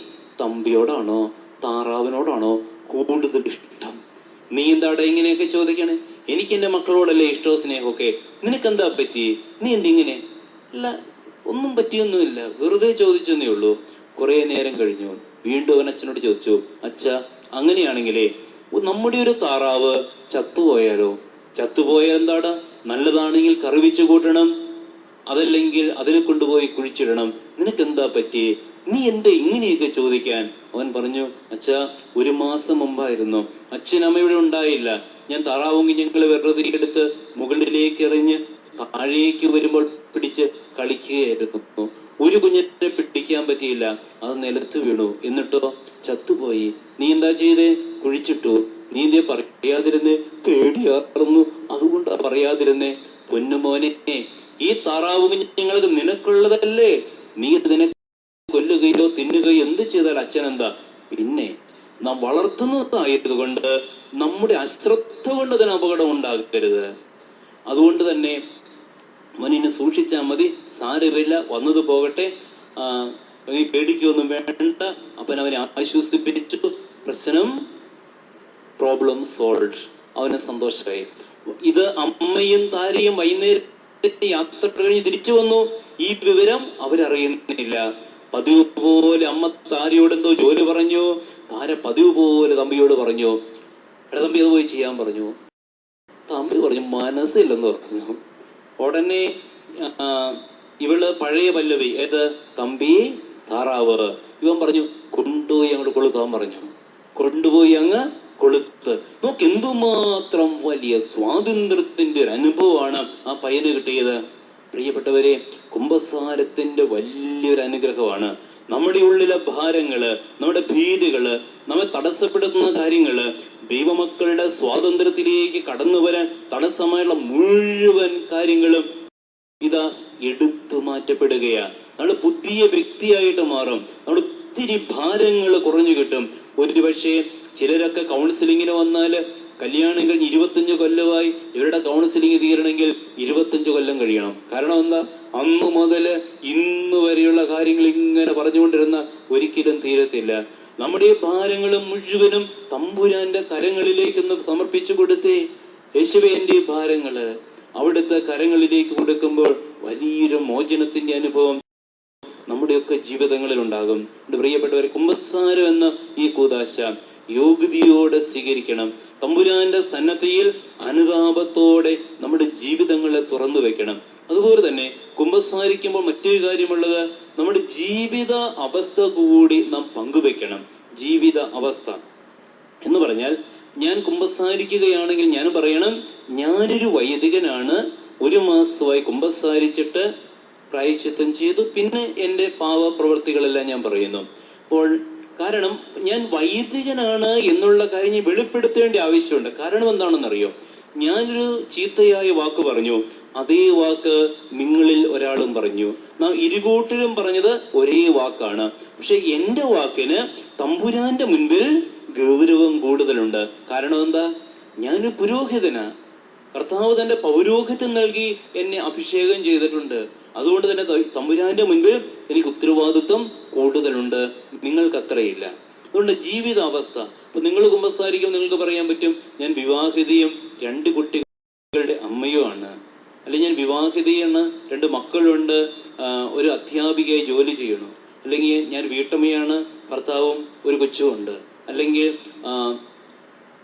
തമ്പിയോടാണോ താറാവിനോടാണോ കൂടുതൽ ഇഷ്ടം? നീ എന്താടാ ഇങ്ങനെയൊക്കെ ചോദിക്കണേ? എനിക്ക് എന്റെ മക്കളോടല്ലേ ഇഷ്ടവും സ്നേഹമൊക്കെ, നിനക്കെന്താ പറ്റി? നീ എന്തിങ്ങനെ? അല്ല, ഒന്നും പറ്റിയൊന്നുമില്ല, വെറുതെ ചോദിച്ചെന്നേ ഉള്ളൂ. കുറെ നേരം കഴിഞ്ഞു. വീണ്ടും അവൻ അച്ഛനോട് ചോദിച്ചു, അച്ഛാ, അങ്ങനെയാണെങ്കിലേ നമ്മുടെ ഒരു താറാവ് ചത്തുപോയാലോ? ചത്തുപോയാൽ എന്താടാ? നല്ലതാണെങ്കിൽ കറി വെച്ച് കൂട്ടണം, അതല്ലെങ്കിൽ അതിനെ കൊണ്ടുപോയി കുഴിച്ചിടണം. നിനക്കെന്താ പറ്റി? നീ എന്താ ഇങ്ങനെയൊക്കെ ചോദിക്കാൻ? അവൻ പറഞ്ഞു, അച്ഛാ, 1 മാസം മുമ്പായിരുന്നു, അച്ഛനമ്മയുടെ ഉണ്ടായില്ല. ഞാൻ താറാവും കുഞ്ഞുങ്ങളെ വെറുതെ എടുത്ത് മുകളിലേക്ക് എറിഞ്ഞ് താഴേക്ക് വരുമ്പോൾ പിടിച്ച് കളിക്കുകയായിരുന്നു. ഒരു കുഞ്ഞിനെ പിടിക്കാൻ പറ്റിയില്ല, അത് നിലത്ത് വീണു. എന്നിട്ടോ ചത്തുപോയി. നീ എന്താ ചെയ്തേ? കുഴിച്ചിട്ടു. നീ എന്തേ പറയാതിരുന്നേ? പേടിയാറുന്നു, അതുകൊണ്ടാ പറയാതിരുന്നേ. പൊന്നുമോനെ, ഈ താറാവ് കുഞ്ഞുങ്ങൾക്ക് നിനക്കുള്ളതല്ലേ? നീ ഇതിനെ കൊല്ലുകയോ തിന്നുകയോ എന്ത് ചെയ്താൽ അച്ഛനെന്താ? പിന്നെ നാം വളർത്തുന്നതായത് കൊണ്ട് നമ്മുടെ അശ്രദ്ധ കൊണ്ട് അതിന് അപകടം ഉണ്ടാകരുത്. അതുകൊണ്ട് തന്നെ മോനിനെ സൂക്ഷിച്ചാൽ മതി, സാരമില്ല, വന്നത് പോകട്ടെ, നീ പേടിക്കൊന്നും വേണ്ട. അപ്പൻ അവനെ ആശ്വസിപ്പിച്ചു. പ്രശ്നം, പ്രോബ്ലം സോൾവ്. അവന് സന്തോഷമായി. ഇത് അമ്മയും താരയും വൈകുന്നേരം യാത്ര കഴിഞ്ഞ് തിരിച്ചു വന്നു. ഈ വിവരം അവരറിയുന്നില്ല. പതിവ് പോലെ അമ്മ താരയോട് എന്തോ ജോലി പറഞ്ഞു. താര പതിവ് പോലെ തമ്പിയോട് പറഞ്ഞു, തമ്പി അത് പോയി ചെയ്യാൻ പറഞ്ഞു. തമ്പി പറഞ്ഞു മനസ്സില്ലെന്ന് പറഞ്ഞു. ഉടനെ ഇവള് പഴയ പല്ലവി, ഏത്? തമ്പി താറാവ്. ഇവൻ പറഞ്ഞു കൊണ്ടുപോയി അങ്ങോട്ട് കൊളുത്താൻ പറഞ്ഞു. കൊണ്ടുപോയി അങ്ങ് കൊളുത്ത്. നോക്ക്, എന്തുമാത്രം വലിയ സ്വാതന്ത്ര്യത്തിന്റെ ഒരു അനുഭവമാണ് ആ പയ്യന് കിട്ടിയത്. പ്രിയപ്പെട്ടവരെ, കുംഭസാരത്തിന്റെ വലിയൊരു അനുഗ്രഹമാണ്. നമ്മുടെ ഉള്ളിലെ ഭാരങ്ങള്, നമ്മുടെ ഭീതികള്, നമ്മെ തടസ്സപ്പെടുത്തുന്ന കാര്യങ്ങള്, ദൈവമക്കളുടെ സ്വാതന്ത്ര്യത്തിലേക്ക് കടന്നു വരാൻ തടസ്സമായുള്ള മുഴുവൻ കാര്യങ്ങളും ഇതാ എടുത്തു മാറ്റപ്പെടുകയാ. നമ്മൾ പുതിയ വ്യക്തിയായിട്ട് മാറും. നമ്മൾ ഒത്തിരി ഭാരങ്ങൾ കുറഞ്ഞു കിട്ടും. ഒരുപക്ഷെ ചിലരൊക്കെ കൗൺസിലിങ്ങിന് വന്നാല് കല്യാണം കഴിഞ്ഞ് 25 കൊല്ലമായി ഇവരുടെ കൗൺസിലിംഗ് തീരണമെങ്കിൽ 25 കൊല്ലം കഴിയണം. കാരണം എന്താ? അന്ന് മുതൽ ഇന്ന് വരെയുള്ള കാര്യങ്ങൾ ഇങ്ങനെ പറഞ്ഞുകൊണ്ടിരുന്ന ഒരിക്കലും തീരത്തില്ല. നമ്മുടെ ഭാരങ്ങളും മുഴുവനും തമ്പുരാന്റെ കരങ്ങളിലേക്ക് സമർപ്പിച്ചു കൊടുത്തേ. യേശുവേ, എൻ്റെ ഭാരങ്ങള് അവിടുത്തെ കരങ്ങളിലേക്ക് കൊടുക്കുമ്പോൾ വലിയൊരു മോചനത്തിന്റെ അനുഭവം നമ്മുടെയൊക്കെ ജീവിതങ്ങളിൽ ഉണ്ടാകും. പ്രിയപ്പെട്ടവരെ, കുമ്പസാരം എന്ന ഈ കൂദാശ യോഗ്യതയോടെ സ്വീകരിക്കണം. തമ്പുരാന്റെ സന്നദ്ധിയിൽ അനുതാപത്തോടെ നമ്മുടെ ജീവിതങ്ങളെ തുറന്നു വെക്കണം. അതുപോലെ തന്നെ കുമ്പസാരിക്കുമ്പോൾ മറ്റൊരു കാര്യമുള്ളത്, നമ്മുടെ ജീവിത അവസ്ഥ കൂടി നാം പങ്കുവെക്കണം. ജീവിത അവസ്ഥ എന്ന് പറഞ്ഞാൽ, ഞാൻ കുമ്പസാരിക്കുകയാണെങ്കിൽ ഞാൻ പറയണം, ഞാനൊരു വൈദികനാണ്, 1 മാസമായി കുമ്പസാരിച്ചിട്ട് പ്രായശ്ചിത്തം ചെയ്തു, പിന്നെ എൻ്റെ പാവപ്രവൃത്തികളെല്ലാം ഞാൻ പറയുന്നു. അപ്പോൾ കാരണം ഞാൻ വൈദികനാണ് എന്നുള്ള കാര്യം ഞാൻ വെളിപ്പെടുത്തേണ്ട ആവശ്യമുണ്ട്. കാരണം എന്താണെന്നറിയോ? ഞാനൊരു ചീത്തയായ വാക്ക് പറഞ്ഞു, അതേ വാക്ക് നിങ്ങളിൽ ഒരാളും പറഞ്ഞു. നാം ഇരുകൂട്ടരും പറഞ്ഞത് ഒരേ വാക്കാണ്. പക്ഷെ എൻ്റെ വാക്കിന് തമ്പുരാന്റെ മുൻപിൽ ഗൗരവം കൂടുതലുണ്ട്. കാരണം എന്താ? ഞാനൊരു പുരോഹിതനാ. കർത്താവ് തന്റെ പൗരോഹിത്യം നൽകി എന്നെ അഭിഷേകം ചെയ്തിട്ടുണ്ട്. അതുകൊണ്ട് തന്നെ തമ്പുരാന്റെ മുൻപിൽ എനിക്ക് ഉത്തരവാദിത്വം കൂടുതലുണ്ട്, നിങ്ങൾക്ക് അത്രയില്ല. അതുകൊണ്ട് ജീവിതാവസ്ഥ, ഇപ്പൊ നിങ്ങൾ കുമ്പസാരിക്കുമ്പോൾ നിങ്ങൾക്ക് പറയാൻ പറ്റും, ഞാൻ വിവാഹിതയും 2 കുട്ടികളുടെ അമ്മയുമാണ്, അല്ലെങ്കിൽ ഞാൻ വിവാഹിതയാണ്, 2 മക്കളുണ്ട്, ഒരു അധ്യാപികയായി ജോലി ചെയ്യണു, അല്ലെങ്കിൽ ഞാൻ വീട്ടമ്മയാണ്, ഭർത്താവും ഒരു കൊച്ചുമുണ്ട്, അല്ലെങ്കിൽ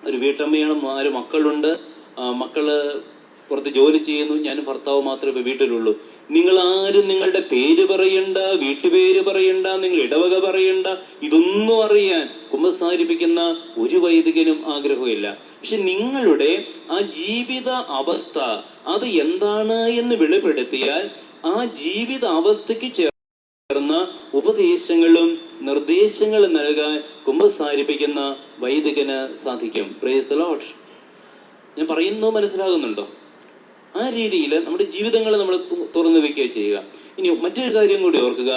ഒരു വീട്ടമ്മയാണ്, 4 മക്കളുണ്ട്, മക്കള് പുറത്ത് ജോലി ചെയ്യുന്നു, ഞാനും ഭർത്താവ് മാത്രമേ വീട്ടിലുള്ളൂ. നിങ്ങൾ ആരും നിങ്ങളുടെ പേര് പറയണ്ട, വീട്ടുപേര് പറയണ്ട, നിങ്ങൾ ഇടവക പറയണ്ട. ഇതൊന്നും അറിയാൻ കുമ്പസാരിപ്പിക്കുന്ന ഒരു വൈദികനും ആഗ്രഹമില്ല. പക്ഷെ നിങ്ങളുടെ ആ ജീവിത അവസ്ഥ അത് എന്താണ് എന്ന് വെളിപ്പെടുത്തിയാൽ ആ ജീവിത അവസ്ഥയ്ക്ക് ചേർന്ന ഉപദേശങ്ങളും നിർദ്ദേശങ്ങളും നൽകാൻ കുമ്പസാരിപ്പിക്കുന്ന വൈദികന് സാധിക്കും. Price the Lord. ഞാൻ പറയുന്നത് മനസ്സിലാകുന്നുണ്ടോ? ആ രീതിയിൽ നമ്മുടെ ജീവിതങ്ങൾ നമ്മൾ തുറന്നു വെക്കുക ചെയ്യുക. ഇനി മറ്റൊരു കാര്യം കൂടി ഓർക്കുക,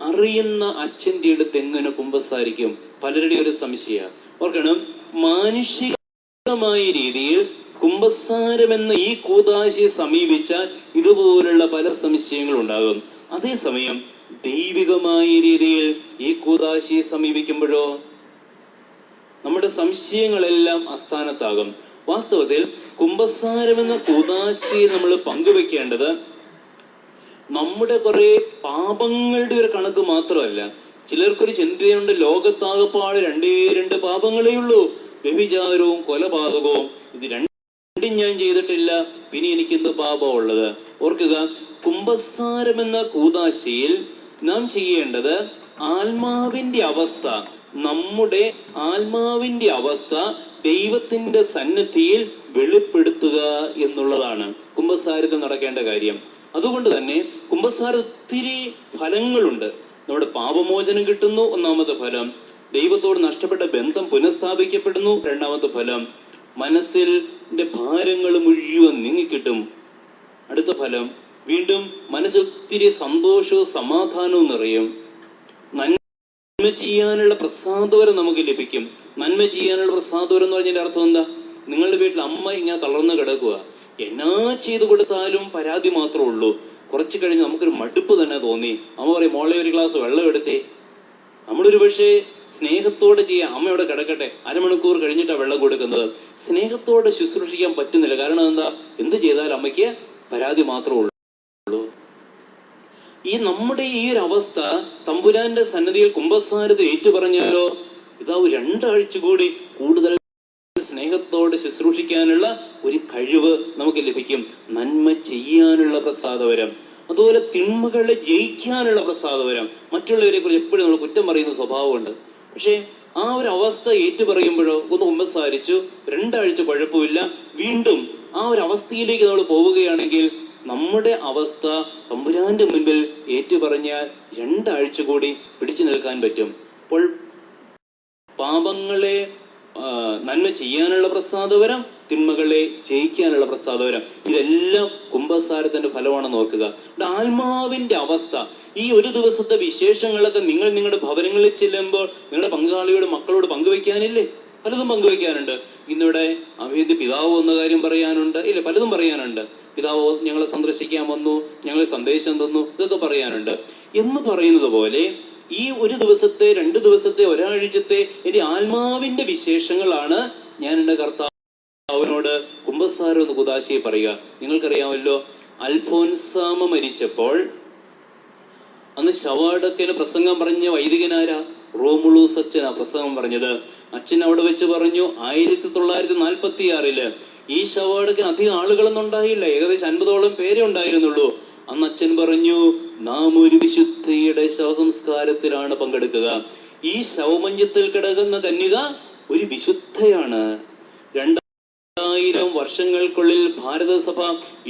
അറിയുന്ന അച്ഛൻ്റെ അടുത്ത് എങ്ങനെ കുമ്പസാരിക്കും? പലരുടെയും ഒരു സംശയം. ഓർക്കണം, മാനുഷികമായ രീതിയിൽ കുമ്പസാരം എന്ന ഈ കൂദാശയെ സമീപിച്ചാൽ ഇതുപോലുള്ള പല സംശയങ്ങളും ഉണ്ടാകും. അതേസമയം ദൈവികമായ രീതിയിൽ ഈ കൂദാശയെ സമീപിക്കുമ്പോഴോ നമ്മുടെ സംശയങ്ങളെല്ലാം അസ്ഥാനത്താകും. വാസ്തവത്തിൽ കുമ്പസാരം എന്ന കൂദാശയെ നമ്മൾ പങ്കുവെക്കേണ്ടത് നമ്മുടെ കുറെ പാപങ്ങളുടെ ഒരു കണക്ക് മാത്രമല്ല. ചിലർക്കൊരു ചിന്തയുണ്ട്, ലോകത്താകപ്പാട് 2 പാപങ്ങളേ ഉള്ളൂ, വ്യഭിചാരവും കൊലപാതകവും. ഇത് 2 ഞാൻ ചെയ്തിട്ടില്ല, പിന്നെ എനിക്ക് എന്ത് പാപം ഉള്ളത്? ഓർക്കുക, കുമ്പസാരം എന്ന കൂദാശയിൽ നാം ചെയ്യേണ്ടത് ആത്മാവിന്റെ അവസ്ഥ, നമ്മുടെ ആത്മാവിന്റെ അവസ്ഥ ദൈവത്തിന്റെ സന്നിധിയിൽ വെളിപ്പെടുത്തുക എന്നുള്ളതാണ് കുമ്പസാരത്തിൽ നടക്കേണ്ട കാര്യം. അതുകൊണ്ട് തന്നെ കുമ്പസാര ഒത്തിരി ഫലങ്ങളുണ്ട്. നമ്മുടെ പാപമോചനം കിട്ടുന്നു, ഒന്നാമത്തെ ഫലം. ദൈവത്തോട് നഷ്ടപ്പെട്ട ബന്ധം പുനഃസ്ഥാപിക്കപ്പെടുന്നു, രണ്ടാമത്തെ ഫലം. മനസ്സിന്റെ ഭാരങ്ങൾ മുഴുവൻ നീങ്ങിക്കിട്ടും, അടുത്ത ഫലം. വീണ്ടും മനസ്സിൽ ഒത്തിരി സന്തോഷവും സമാധാനവും നിറയും. നന്മ ചെയ്യാനുള്ള പ്രസാദവരം നമുക്ക് ലഭിക്കും. നന്മ ചെയ്യാനുള്ള പ്രസാദവരം എന്ന് പറഞ്ഞതിന്റെ അർത്ഥം എന്താ? നിങ്ങളുടെ വീട്ടിൽ അമ്മ ഇങ്ങനെ തളർന്ന് കിടക്കുക, എന്നാ ചെയ്തു കൊടുത്താലും പരാതി മാത്രമേ ഉള്ളൂ. കുറച്ച് കഴിഞ്ഞ് നമുക്കൊരു മടുപ്പ് തന്നെ തോന്നി. അമ്മ പറയും, മോളെ ഒരു ഗ്ലാസ് വെള്ളം എടുത്തേ. നമ്മളൊരു പക്ഷേ സ്നേഹത്തോടെ ചെയ്യാം, അമ്മ ഇവിടെ കിടക്കട്ടെ, അരമണിക്കൂർ കഴിഞ്ഞിട്ടാണ് വെള്ളം കൊടുക്കുന്നത്. സ്നേഹത്തോടെ ശുശ്രൂഷിക്കാൻ പറ്റുന്നില്ല. കാരണം എന്താ? എന്ത് ചെയ്താലും അമ്മയ്ക്ക് പരാതി മാത്രമേ ഉള്ളൂ. നമ്മുടെ ഈ ഒരു അവസ്ഥ തമ്പുരാന്റെ സന്നിധിയിൽ കുമ്പസാരത്തിൽ ഏറ്റുപറഞ്ഞാലോ, ഇതാ 2 ആഴ്ച കൂടി കൂടുതൽ സ്നേഹത്തോടെ ശുശ്രൂഷിക്കാനുള്ള ഒരു കഴിവ് നമുക്ക് ലഭിക്കും. നന്മ ചെയ്യാനുള്ള പ്രസാദവരം, അതുപോലെ തിന്മകളെ ജയിക്കാനുള്ള പ്രസാദവരം. മറ്റുള്ളവരെ കുറിച്ച് എപ്പോഴും നമ്മൾ കുറ്റം പറയുന്ന സ്വഭാവമുണ്ട്. പക്ഷേ ആ ഒരു അവസ്ഥ ഏറ്റുപറയുമ്പോഴോ, ഒന്ന് കുമ്പസാരിച്ചു, 2 ആഴ്ച കുഴപ്പമില്ല, വീണ്ടും ആ ഒരു അവസ്ഥയിലേക്ക് നമ്മൾ പോവുകയാണെങ്കിൽ നമ്മുടെ അവസ്ഥ തമ്പുരാന്റെ മുൻപിൽ ഏറ്റുപറഞ്ഞാൽ 2 ആഴ്ച കൂടി പിടിച്ചു നിൽക്കാൻ പറ്റും. അപ്പോൾ പാപങ്ങളെ നന്മ ചെയ്യാനുള്ള പ്രസാദവരം, തിന്മകളെ ജയിക്കാനുള്ള പ്രസാദവരം, ഇതെല്ലാം കുമ്പസാരത്തിന്റെ ഫലമാണെന്ന് ഓർക്കുക. ആത്മാവിന്റെ അവസ്ഥ, ഈ ഒരു ദിവസത്തെ വിശേഷങ്ങളൊക്കെ നിങ്ങൾ നിങ്ങളുടെ ഭവനങ്ങളിൽ ചെല്ലുമ്പോൾ നിങ്ങളുടെ പങ്കാളിയോട്, മക്കളോട് പങ്കുവെക്കാനില്ലേ? പലതും പങ്കുവെക്കാനുണ്ട്. ഇന്നിവിടെ അഭേദ്യ പിതാവ് വന്ന കാര്യം പറയാനുണ്ട്, ഇല്ല, പലതും പറയാനുണ്ട്. പിതാവ് ഞങ്ങളെ സന്ദർശിക്കാൻ വന്നു, ഞങ്ങൾ സന്ദേശം തന്നു, ഇതൊക്കെ പറയാനുണ്ട്. എന്ന് പറയുന്നത് പോലെ ഈ ഒരു ദിവസത്തെ, 2 ദിവസത്തെ, ഒരാഴ്ചത്തെ എന്റെ ആത്മാവിന്റെ വിശേഷങ്ങളാണ് ഞാൻ എൻ്റെ കർത്താവ് അവനോട് കുമ്പസാരം എന്ന് കുദാശയെ പറയുക. നിങ്ങൾക്കറിയാമല്ലോ, അൽഫോൻസാമ മരിച്ചപ്പോൾ അന്ന് ശവടക്കന് പ്രസംഗം പറഞ്ഞ വൈദികനാരാ? റോമുളൂസ് അച്ഛനാ പ്രസംഗം പറഞ്ഞത്. അച്ഛൻ അവിടെ വെച്ച് പറഞ്ഞു 1946 ഈ ശവടക്കന് അധികം ആളുകളൊന്നും ഉണ്ടായില്ല, ഏകദേശം 50ഓളം പേരെ ഉണ്ടായിരുന്നുള്ളൂ. അന്ന് അച്ഛൻ പറഞ്ഞു, നാം ഒരു വിശുദ്ധിയുടെ ശവസംസ്കാരത്തിലാണ് പങ്കെടുക്കുക. ഈ ശവമഞ്ചത്തിൽ കിടക്കുന്ന കന്യക ഒരു വിശുദ്ധയാണ്. 2000 വർഷങ്ങൾക്കുള്ളിൽ ഭാരതസഭ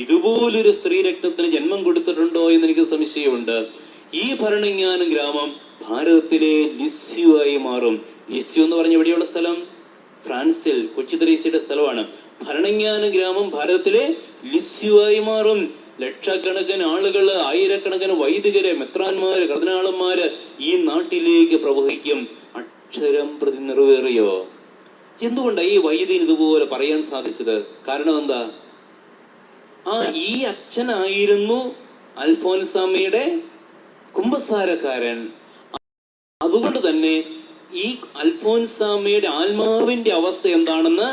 ഇതുപോലൊരു സ്ത്രീ രക്തത്തിന് ജന്മം കൊടുത്തിട്ടുണ്ടോ എന്ന് എനിക്ക് സംശയമുണ്ട്. ഈ ഭരണങ്ങാനം ഗ്രാമം ഭാരതത്തിലെ ലിസ്യു ആയി മാറും. ലിസ്യു എന്ന് പറഞ്ഞ എവിടെയുള്ള സ്ഥലം? ഫ്രാൻസിൽ, കൊച്ചി തെരേസയുടെ സ്ഥലമാണ്. ഭരണങ്ങാനം ഗ്രാമം ഭാരതത്തിലെ ലിസ്യു ആയി മാറും. ലക്ഷക്കണക്കിന് ആളുകള്, ആയിരക്കണക്കിന് വൈദികര്, മെത്രാന്മാര്, കർദിനാളന്മാര് ഈ നാട്ടിലേക്ക് പ്രവഹിക്കും. അക്ഷരം പ്രതി നിറവേറിയോ? എന്തുകൊണ്ടാണ് ഈ വൈദികൻ ഇതുപോലെ പറയാൻ സാധിച്ചത്? കാരണം എന്താ? ഈ അച്ഛനായിരുന്നു അൽഫോൻസാമയുടെ കുമ്പസാരക്കാരൻ. അതുകൊണ്ട് തന്നെ ഈ അൽഫോൻസാമയുടെ ആത്മാവിന്റെ അവസ്ഥ എന്താണെന്ന്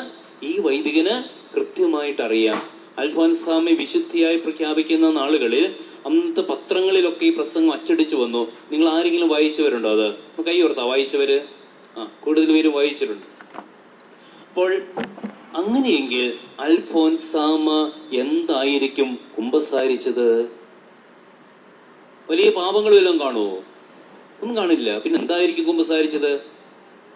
ഈ വൈദികന് കൃത്യമായിട്ട് അറിയാം. അൽഫോൻസാമയെ വിശുദ്ധിയായി പ്രഖ്യാപിക്കുന്ന നാളുകളിൽ അന്നത്തെ പത്രങ്ങളിലൊക്കെ ഈ പ്രസംഗം അച്ചടിച്ചു വന്നു. നിങ്ങൾ ആരെങ്കിലും വായിച്ചവരുണ്ടോ? അത് കൈ ഓർത്താ വായിച്ചവര്? കൂടുതൽ പേരും വായിച്ചിട്ടുണ്ട്. അപ്പോൾ അങ്ങനെയെങ്കിൽ അൽഫോൻസാമ എന്തായിരിക്കും കുമ്പസാരിച്ചത്? വലിയ പാപങ്ങളും എല്ലാം കാണുമോ? ഒന്നും കാണില്ല. പിന്നെ എന്തായിരിക്കും കുമ്പസാരിച്ചത്?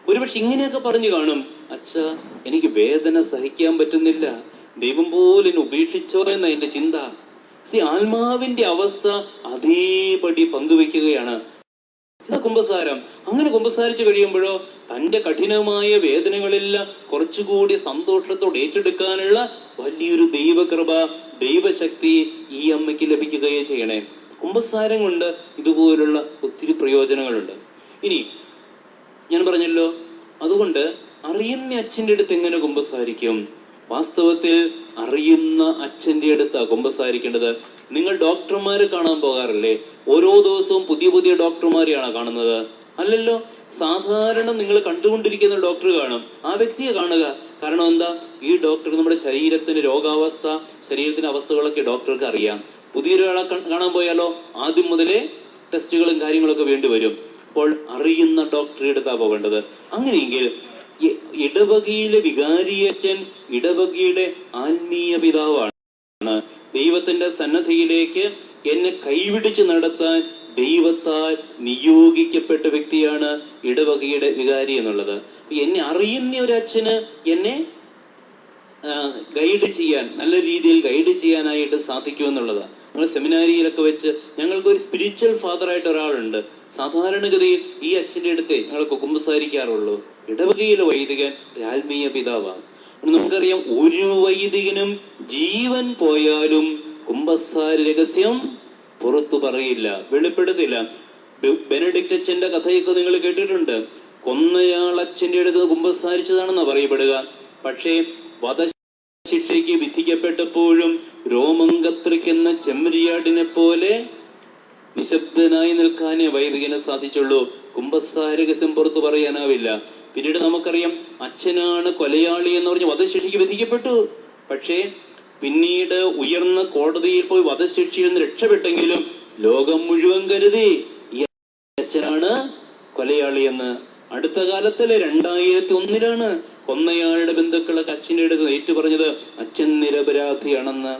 ഒരുപക്ഷെ ഇങ്ങനെയൊക്കെ പറഞ്ഞു കാണും, അച്ഛാ എനിക്ക് വേദന സഹിക്കാൻ പറ്റുന്നില്ല, ദൈവം പോലും എന്നെ ഉപേക്ഷിച്ചോ എന്ന എന്റെ ചിന്ത. ആത്മാവിന്റെ അവസ്ഥ അതേപടി പങ്കുവെക്കുകയാണ്. ഇതാ കുമ്പസാരം. അങ്ങനെ കുമ്പസാരിച്ചു കഴിയുമ്പോഴോ തന്റെ കഠിനമായ വേദനകളെല്ലാം കുറച്ചുകൂടി സന്തോഷത്തോടെ ഏറ്റെടുക്കാനുള്ള വലിയൊരു ദൈവകൃപ, ദൈവശക്തി ഈ അമ്മയ്ക്ക് ലഭിക്കുകയേ ചെയ്യണേ. കുമ്പസാരം കൊണ്ട് ഇതുപോലുള്ള ഒത്തിരി പ്രയോജനങ്ങളുണ്ട്. ഇനി ഞാൻ പറഞ്ഞല്ലോ, അതുകൊണ്ട് അറിയുന്ന അച്ഛൻ്റെ അടുത്ത് എങ്ങനെ കുമ്പസാരിക്കും? വാസ്തവത്തിൽ അറിയുന്ന അച്ഛൻ്റെ അടുത്താണ് കുമ്പസാരിക്കേണ്ടത്. നിങ്ങൾ ഡോക്ടർമാരെ കാണാൻ പോകാറില്ലേ? ഓരോ ദിവസവും പുതിയ പുതിയ ഡോക്ടർമാരെയാണോ കാണുന്നത്? അല്ലല്ലോ. സാധാരണ നിങ്ങൾ കണ്ടുകൊണ്ടിരിക്കുന്ന ഡോക്ടർ കാണും, ആ വ്യക്തിയെ കാണുക. കാരണം എന്താ? ഈ ഡോക്ടർ നമ്മുടെ ശരീരത്തിന്റെ രോഗാവസ്ഥ, ശരീരത്തിന്റെ അവസ്ഥകളൊക്കെ ഡോക്ടർക്ക് അറിയാം. പുതിയൊരാളെ കാണാൻ പോയാലോ ആദ്യം മുതലേ ടെസ്റ്റുകളും കാര്യങ്ങളൊക്കെ വേണ്ടി വരും. അപ്പോൾ അറിയുന്ന ഡോക്ടറെ അടുത്താണ് പോകേണ്ടത്. അങ്ങനെയെങ്കിൽ ഇടവകയിലെ വികാരിയച്ഛൻ ഇടവകയുടെ ആത്മീയ പിതാവാണ്. ദൈവത്തിന്റെ സന്നദ്ധിയിലേക്ക് എന്നെ കൈപിടിച്ച് നടത്താൻ ദൈവത്താൽ നിയോഗിക്കപ്പെട്ട വ്യക്തിയാണ് ഇടവകയുടെ വികാരി എന്നുള്ളത്. എന്നെ അറിയുന്ന ഒരു അച്ഛന് എന്നെ ഗൈഡ് ചെയ്യാൻ, നല്ല രീതിയിൽ ഗൈഡ് ചെയ്യാനായിട്ട് സാധിക്കുമെന്നുള്ളതാണ്. നമ്മൾ സെമിനാരിയിലൊക്കെ വെച്ച് ഞങ്ങൾക്ക് ഒരു സ്പിരിച്വൽ ഫാദറായിട്ട് ഒരാളുണ്ട്. സാധാരണഗതിയിൽ ഈ അച്ഛൻ്റെ അടുത്തേ ഞങ്ങൾക്ക് കുമ്പസാരിക്കാറുള്ളൂ. ഇടവകയിലെ വൈദികൻ ആത്മീയ പിതാവാണ്. നമുക്കറിയാം, ഒരു വൈദികനും ജീവൻ പോയാലും കുമ്പസാര രഹസ്യം പുറത്തു പറയില്ല, വെളിപ്പെടുത്തില്ല. ബെനഡിക്റ്റ് അച്ഛന്റെ കഥയൊക്കെ നിങ്ങൾ കേട്ടിട്ടുണ്ട്. കൊന്നയാൾ അച്ഛൻ്റെ അടുത്ത് കുമ്പസാരിച്ചതാണെന്നാണ് പറയപ്പെടുക. പക്ഷേ വധശിക്ഷയ്ക്ക് വിധിക്കപ്പെട്ടപ്പോഴും രോമം കത്രിക്കുന്ന ചെമ്മരിയാടിനെ പോലെ നിശബ്ദനായി നിൽക്കാനേ വൈദികനെ സാധിച്ചുള്ളൂ. കുമ്പസാര രഹസ്യം പുറത്തു പറയാനാവില്ല. പിന്നീട് നമുക്കറിയാം, അച്ഛനാണ് കൊലയാളി എന്ന് പറഞ്ഞ് വധശിക്ഷയ്ക്ക് വിധിക്കപ്പെട്ടു. പക്ഷേ പിന്നീട് ഉയർന്ന കോടതിയിൽ പോയി വധശിക്ഷയിൽ നിന്ന് രക്ഷപ്പെട്ടെങ്കിലും ലോകം മുഴുവൻ കരുതി ഈ അച്ഛനാണ് കൊലയാളി എന്ന്. അടുത്ത കാലത്തില് 2001 കൊന്നയാളുടെ ബന്ധുക്കളൊക്കെ അച്ഛൻ്റെ അടുത്ത് ഏറ്റുപറഞ്ഞത് അച്ഛൻ നിരപരാധിയാണെന്ന്.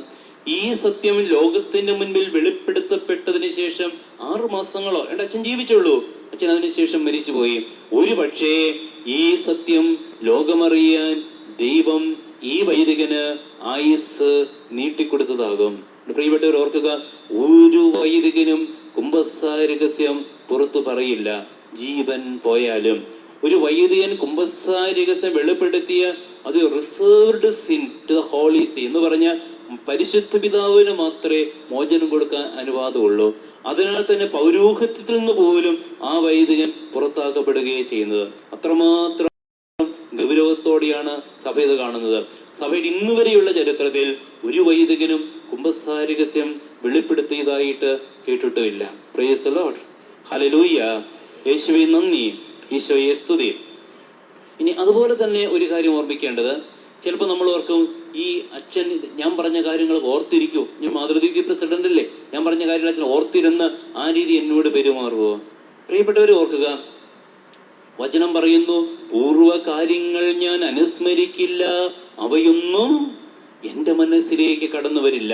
ഈ സത്യം ലോകത്തിന്റെ മുൻപിൽ വെളിപ്പെടുത്തപ്പെട്ടതിന് ശേഷം 6 മാസങ്ങളോ എൻ്റെ അച്ഛൻ ജീവിച്ചുള്ളൂ. അച്ഛൻ അതിനുശേഷം മരിച്ചുപോയി. ഒരു പക്ഷേ ഈ സത്യം ലോകമറിയാൻ ദൈവം ഈ വൈദികന് ആയുസ് നീട്ടിക്കൊടുത്തതാകും. പ്രിയപ്പെട്ടവർ ഓർക്കുക, ഒരു വൈദികനും കുമ്പസാര രഹസ്യം പുറത്തു പറയില്ല, ജീവൻ പോയാലും. ഒരു വൈദികൻ കുമ്പസാര രഹസ്യം വെളിപ്പെടുത്തിയ അത് reserved sin to the Holy See എന്ന് പറഞ്ഞ പരിശുദ്ധ പിതാവിന് മാത്രമേ മോചനം കൊടുക്കാൻ അനുവാദമുള്ളൂ. അതിനാൽ തന്നെ പൗരോഹിത്യത്തിൽ നിന്ന് പോലും ആ വൈദികൻ പുറത്താക്കപ്പെടുകയും ചെയ്യുന്നത്. അത്രമാത്രം ഗൗരവത്തോടെയാണ് സഭ ഇത് കാണുന്നത്. സഭയുടെ ഇന്നുവരെയുള്ള ചരിത്രത്തിൽ ഒരു വൈദികനും കുമ്പസാര രഹസ്യം വെളിപ്പെടുത്തിയതായിട്ട് കേട്ടിട്ടുമില്ല. Praise the lord, hallelujah. യേശുവേ നന്ദി, ഈശോയെ സ്തുതി. ഇനി അതുപോലെ തന്നെ ഒരു കാര്യം ഓർമ്മിക്കേണ്ടത്, ചിലപ്പോൾ നമ്മൾ ഓർക്കും, ഈ അച്ഛൻ ഞാൻ പറഞ്ഞ കാര്യങ്ങൾ ഓർത്തിരിക്കൂ, ഞാൻ മാതൃദീപ്തി പ്രസിഡന്റ് അല്ലേ, ഞാൻ പറഞ്ഞ കാര്യങ്ങൾ അച്ഛൻ ഓർത്തിരുന്ന് ആ രീതി എന്നോട് പെരുമാറുമോ? പ്രിയപ്പെട്ടവരെ ഓർക്കുക, വചനം പറയുന്നു, പൂർവ്വ കാര്യങ്ങൾ ഞാൻ അനുസ്മരിക്കില്ല, അവയൊന്നും എൻ്റെ മനസ്സിലേക്ക് കടന്നു വരില്ല.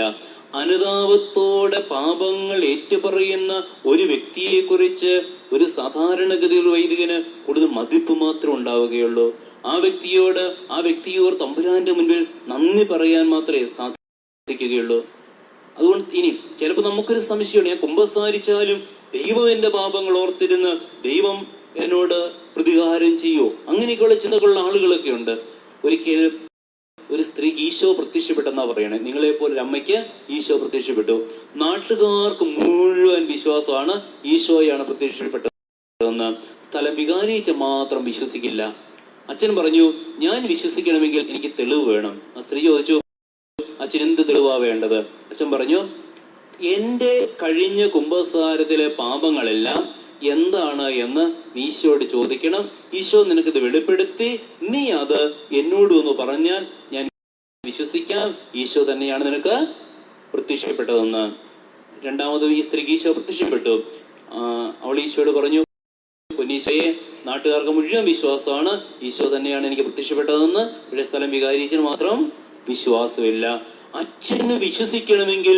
അനുതാപത്തോടെ പാപങ്ങൾ ഏറ്റുപറയുന്ന ഒരു വ്യക്തിയെ കുറിച്ച് ഒരു സാധാരണഗതിയിൽ വൈദികന് കൂടുതൽ മതിപ്പ് മാത്രം ഉണ്ടാവുകയുള്ളൂ. ആ വ്യക്തിയോട് തമ്പുരാന്റെ മുൻപിൽ നന്ദി പറയാൻ മാത്രമേ സാധിക്കുകയുള്ളൂ. അതുകൊണ്ട് ഇനി ചിലപ്പോൾ നമുക്കൊരു സംശയമാണ്, ഞാൻ കുമ്പസാരിച്ചാലും ദൈവം എൻ്റെ പാപങ്ങൾ ഓർത്തിരുന്ന് ദൈവം എന്നോട് പ്രതികാരം ചെയ്യോ? അങ്ങനെയൊക്കെയുള്ള ചിന്തകളുള്ള ആളുകളൊക്കെ ഉണ്ട്. ഒരിക്കൽ ഒരു സ്ത്രീക്ക് ഈശോ പ്രത്യക്ഷപ്പെട്ടെന്നാ പറയണേ. നിങ്ങളെപ്പോലെ ഒരു അമ്മയ്ക്ക് ഈശോ പ്രത്യക്ഷപ്പെട്ടു. നാട്ടുകാർക്ക് മുഴുവൻ വിശ്വാസമാണ് ഈശോയാണ് പ്രത്യക്ഷപ്പെട്ടതെന്ന്. സ്ഥലം വികാരിച്ച മാത്രം വിശ്വസിക്കില്ല. അച്ഛൻ പറഞ്ഞു, ഞാൻ വിശ്വസിക്കണമെങ്കിൽ എനിക്ക് തെളിവ് വേണം. ആ സ്ത്രീ ചോദിച്ചു, അച്ഛൻ എന്ത് തെളിവാ വേണ്ടത്? അച്ഛൻ പറഞ്ഞു, എൻ്റെ കഴിഞ്ഞ കുമ്പസാരത്തിലെ പാപങ്ങളെല്ലാം എന്താണ് എന്ന് നീ ഈശോയോട് ചോദിക്കണം. ഈശോ നിനക്കിത് വെളിപ്പെടുത്തി നീ അത് എന്നോട് ഒന്ന് പറഞ്ഞാൽ ഞാൻ വിശ്വസിക്കാം ഈശോ തന്നെയാണ് നിനക്ക് പ്രത്യക്ഷപ്പെട്ടതെന്ന്. രണ്ടാമത് ഈ സ്ത്രീക്ക് ഈശോ പ്രത്യക്ഷപ്പെട്ടു. അവൾ ഈശോയോട് പറഞ്ഞു, പൊന്നീശോയെ, നാട്ടുകാർക്ക് മുഴുവൻ വിശ്വാസമാണ് ഈശോ തന്നെയാണ് എനിക്ക് പ്രത്യക്ഷപ്പെട്ടതെന്ന്. പക്ഷേ സ്ഥലം വികാരിച്ചതിന് മാത്രം വിശ്വാസമില്ല. അച്ഛന് വിശ്വസിക്കണമെങ്കിൽ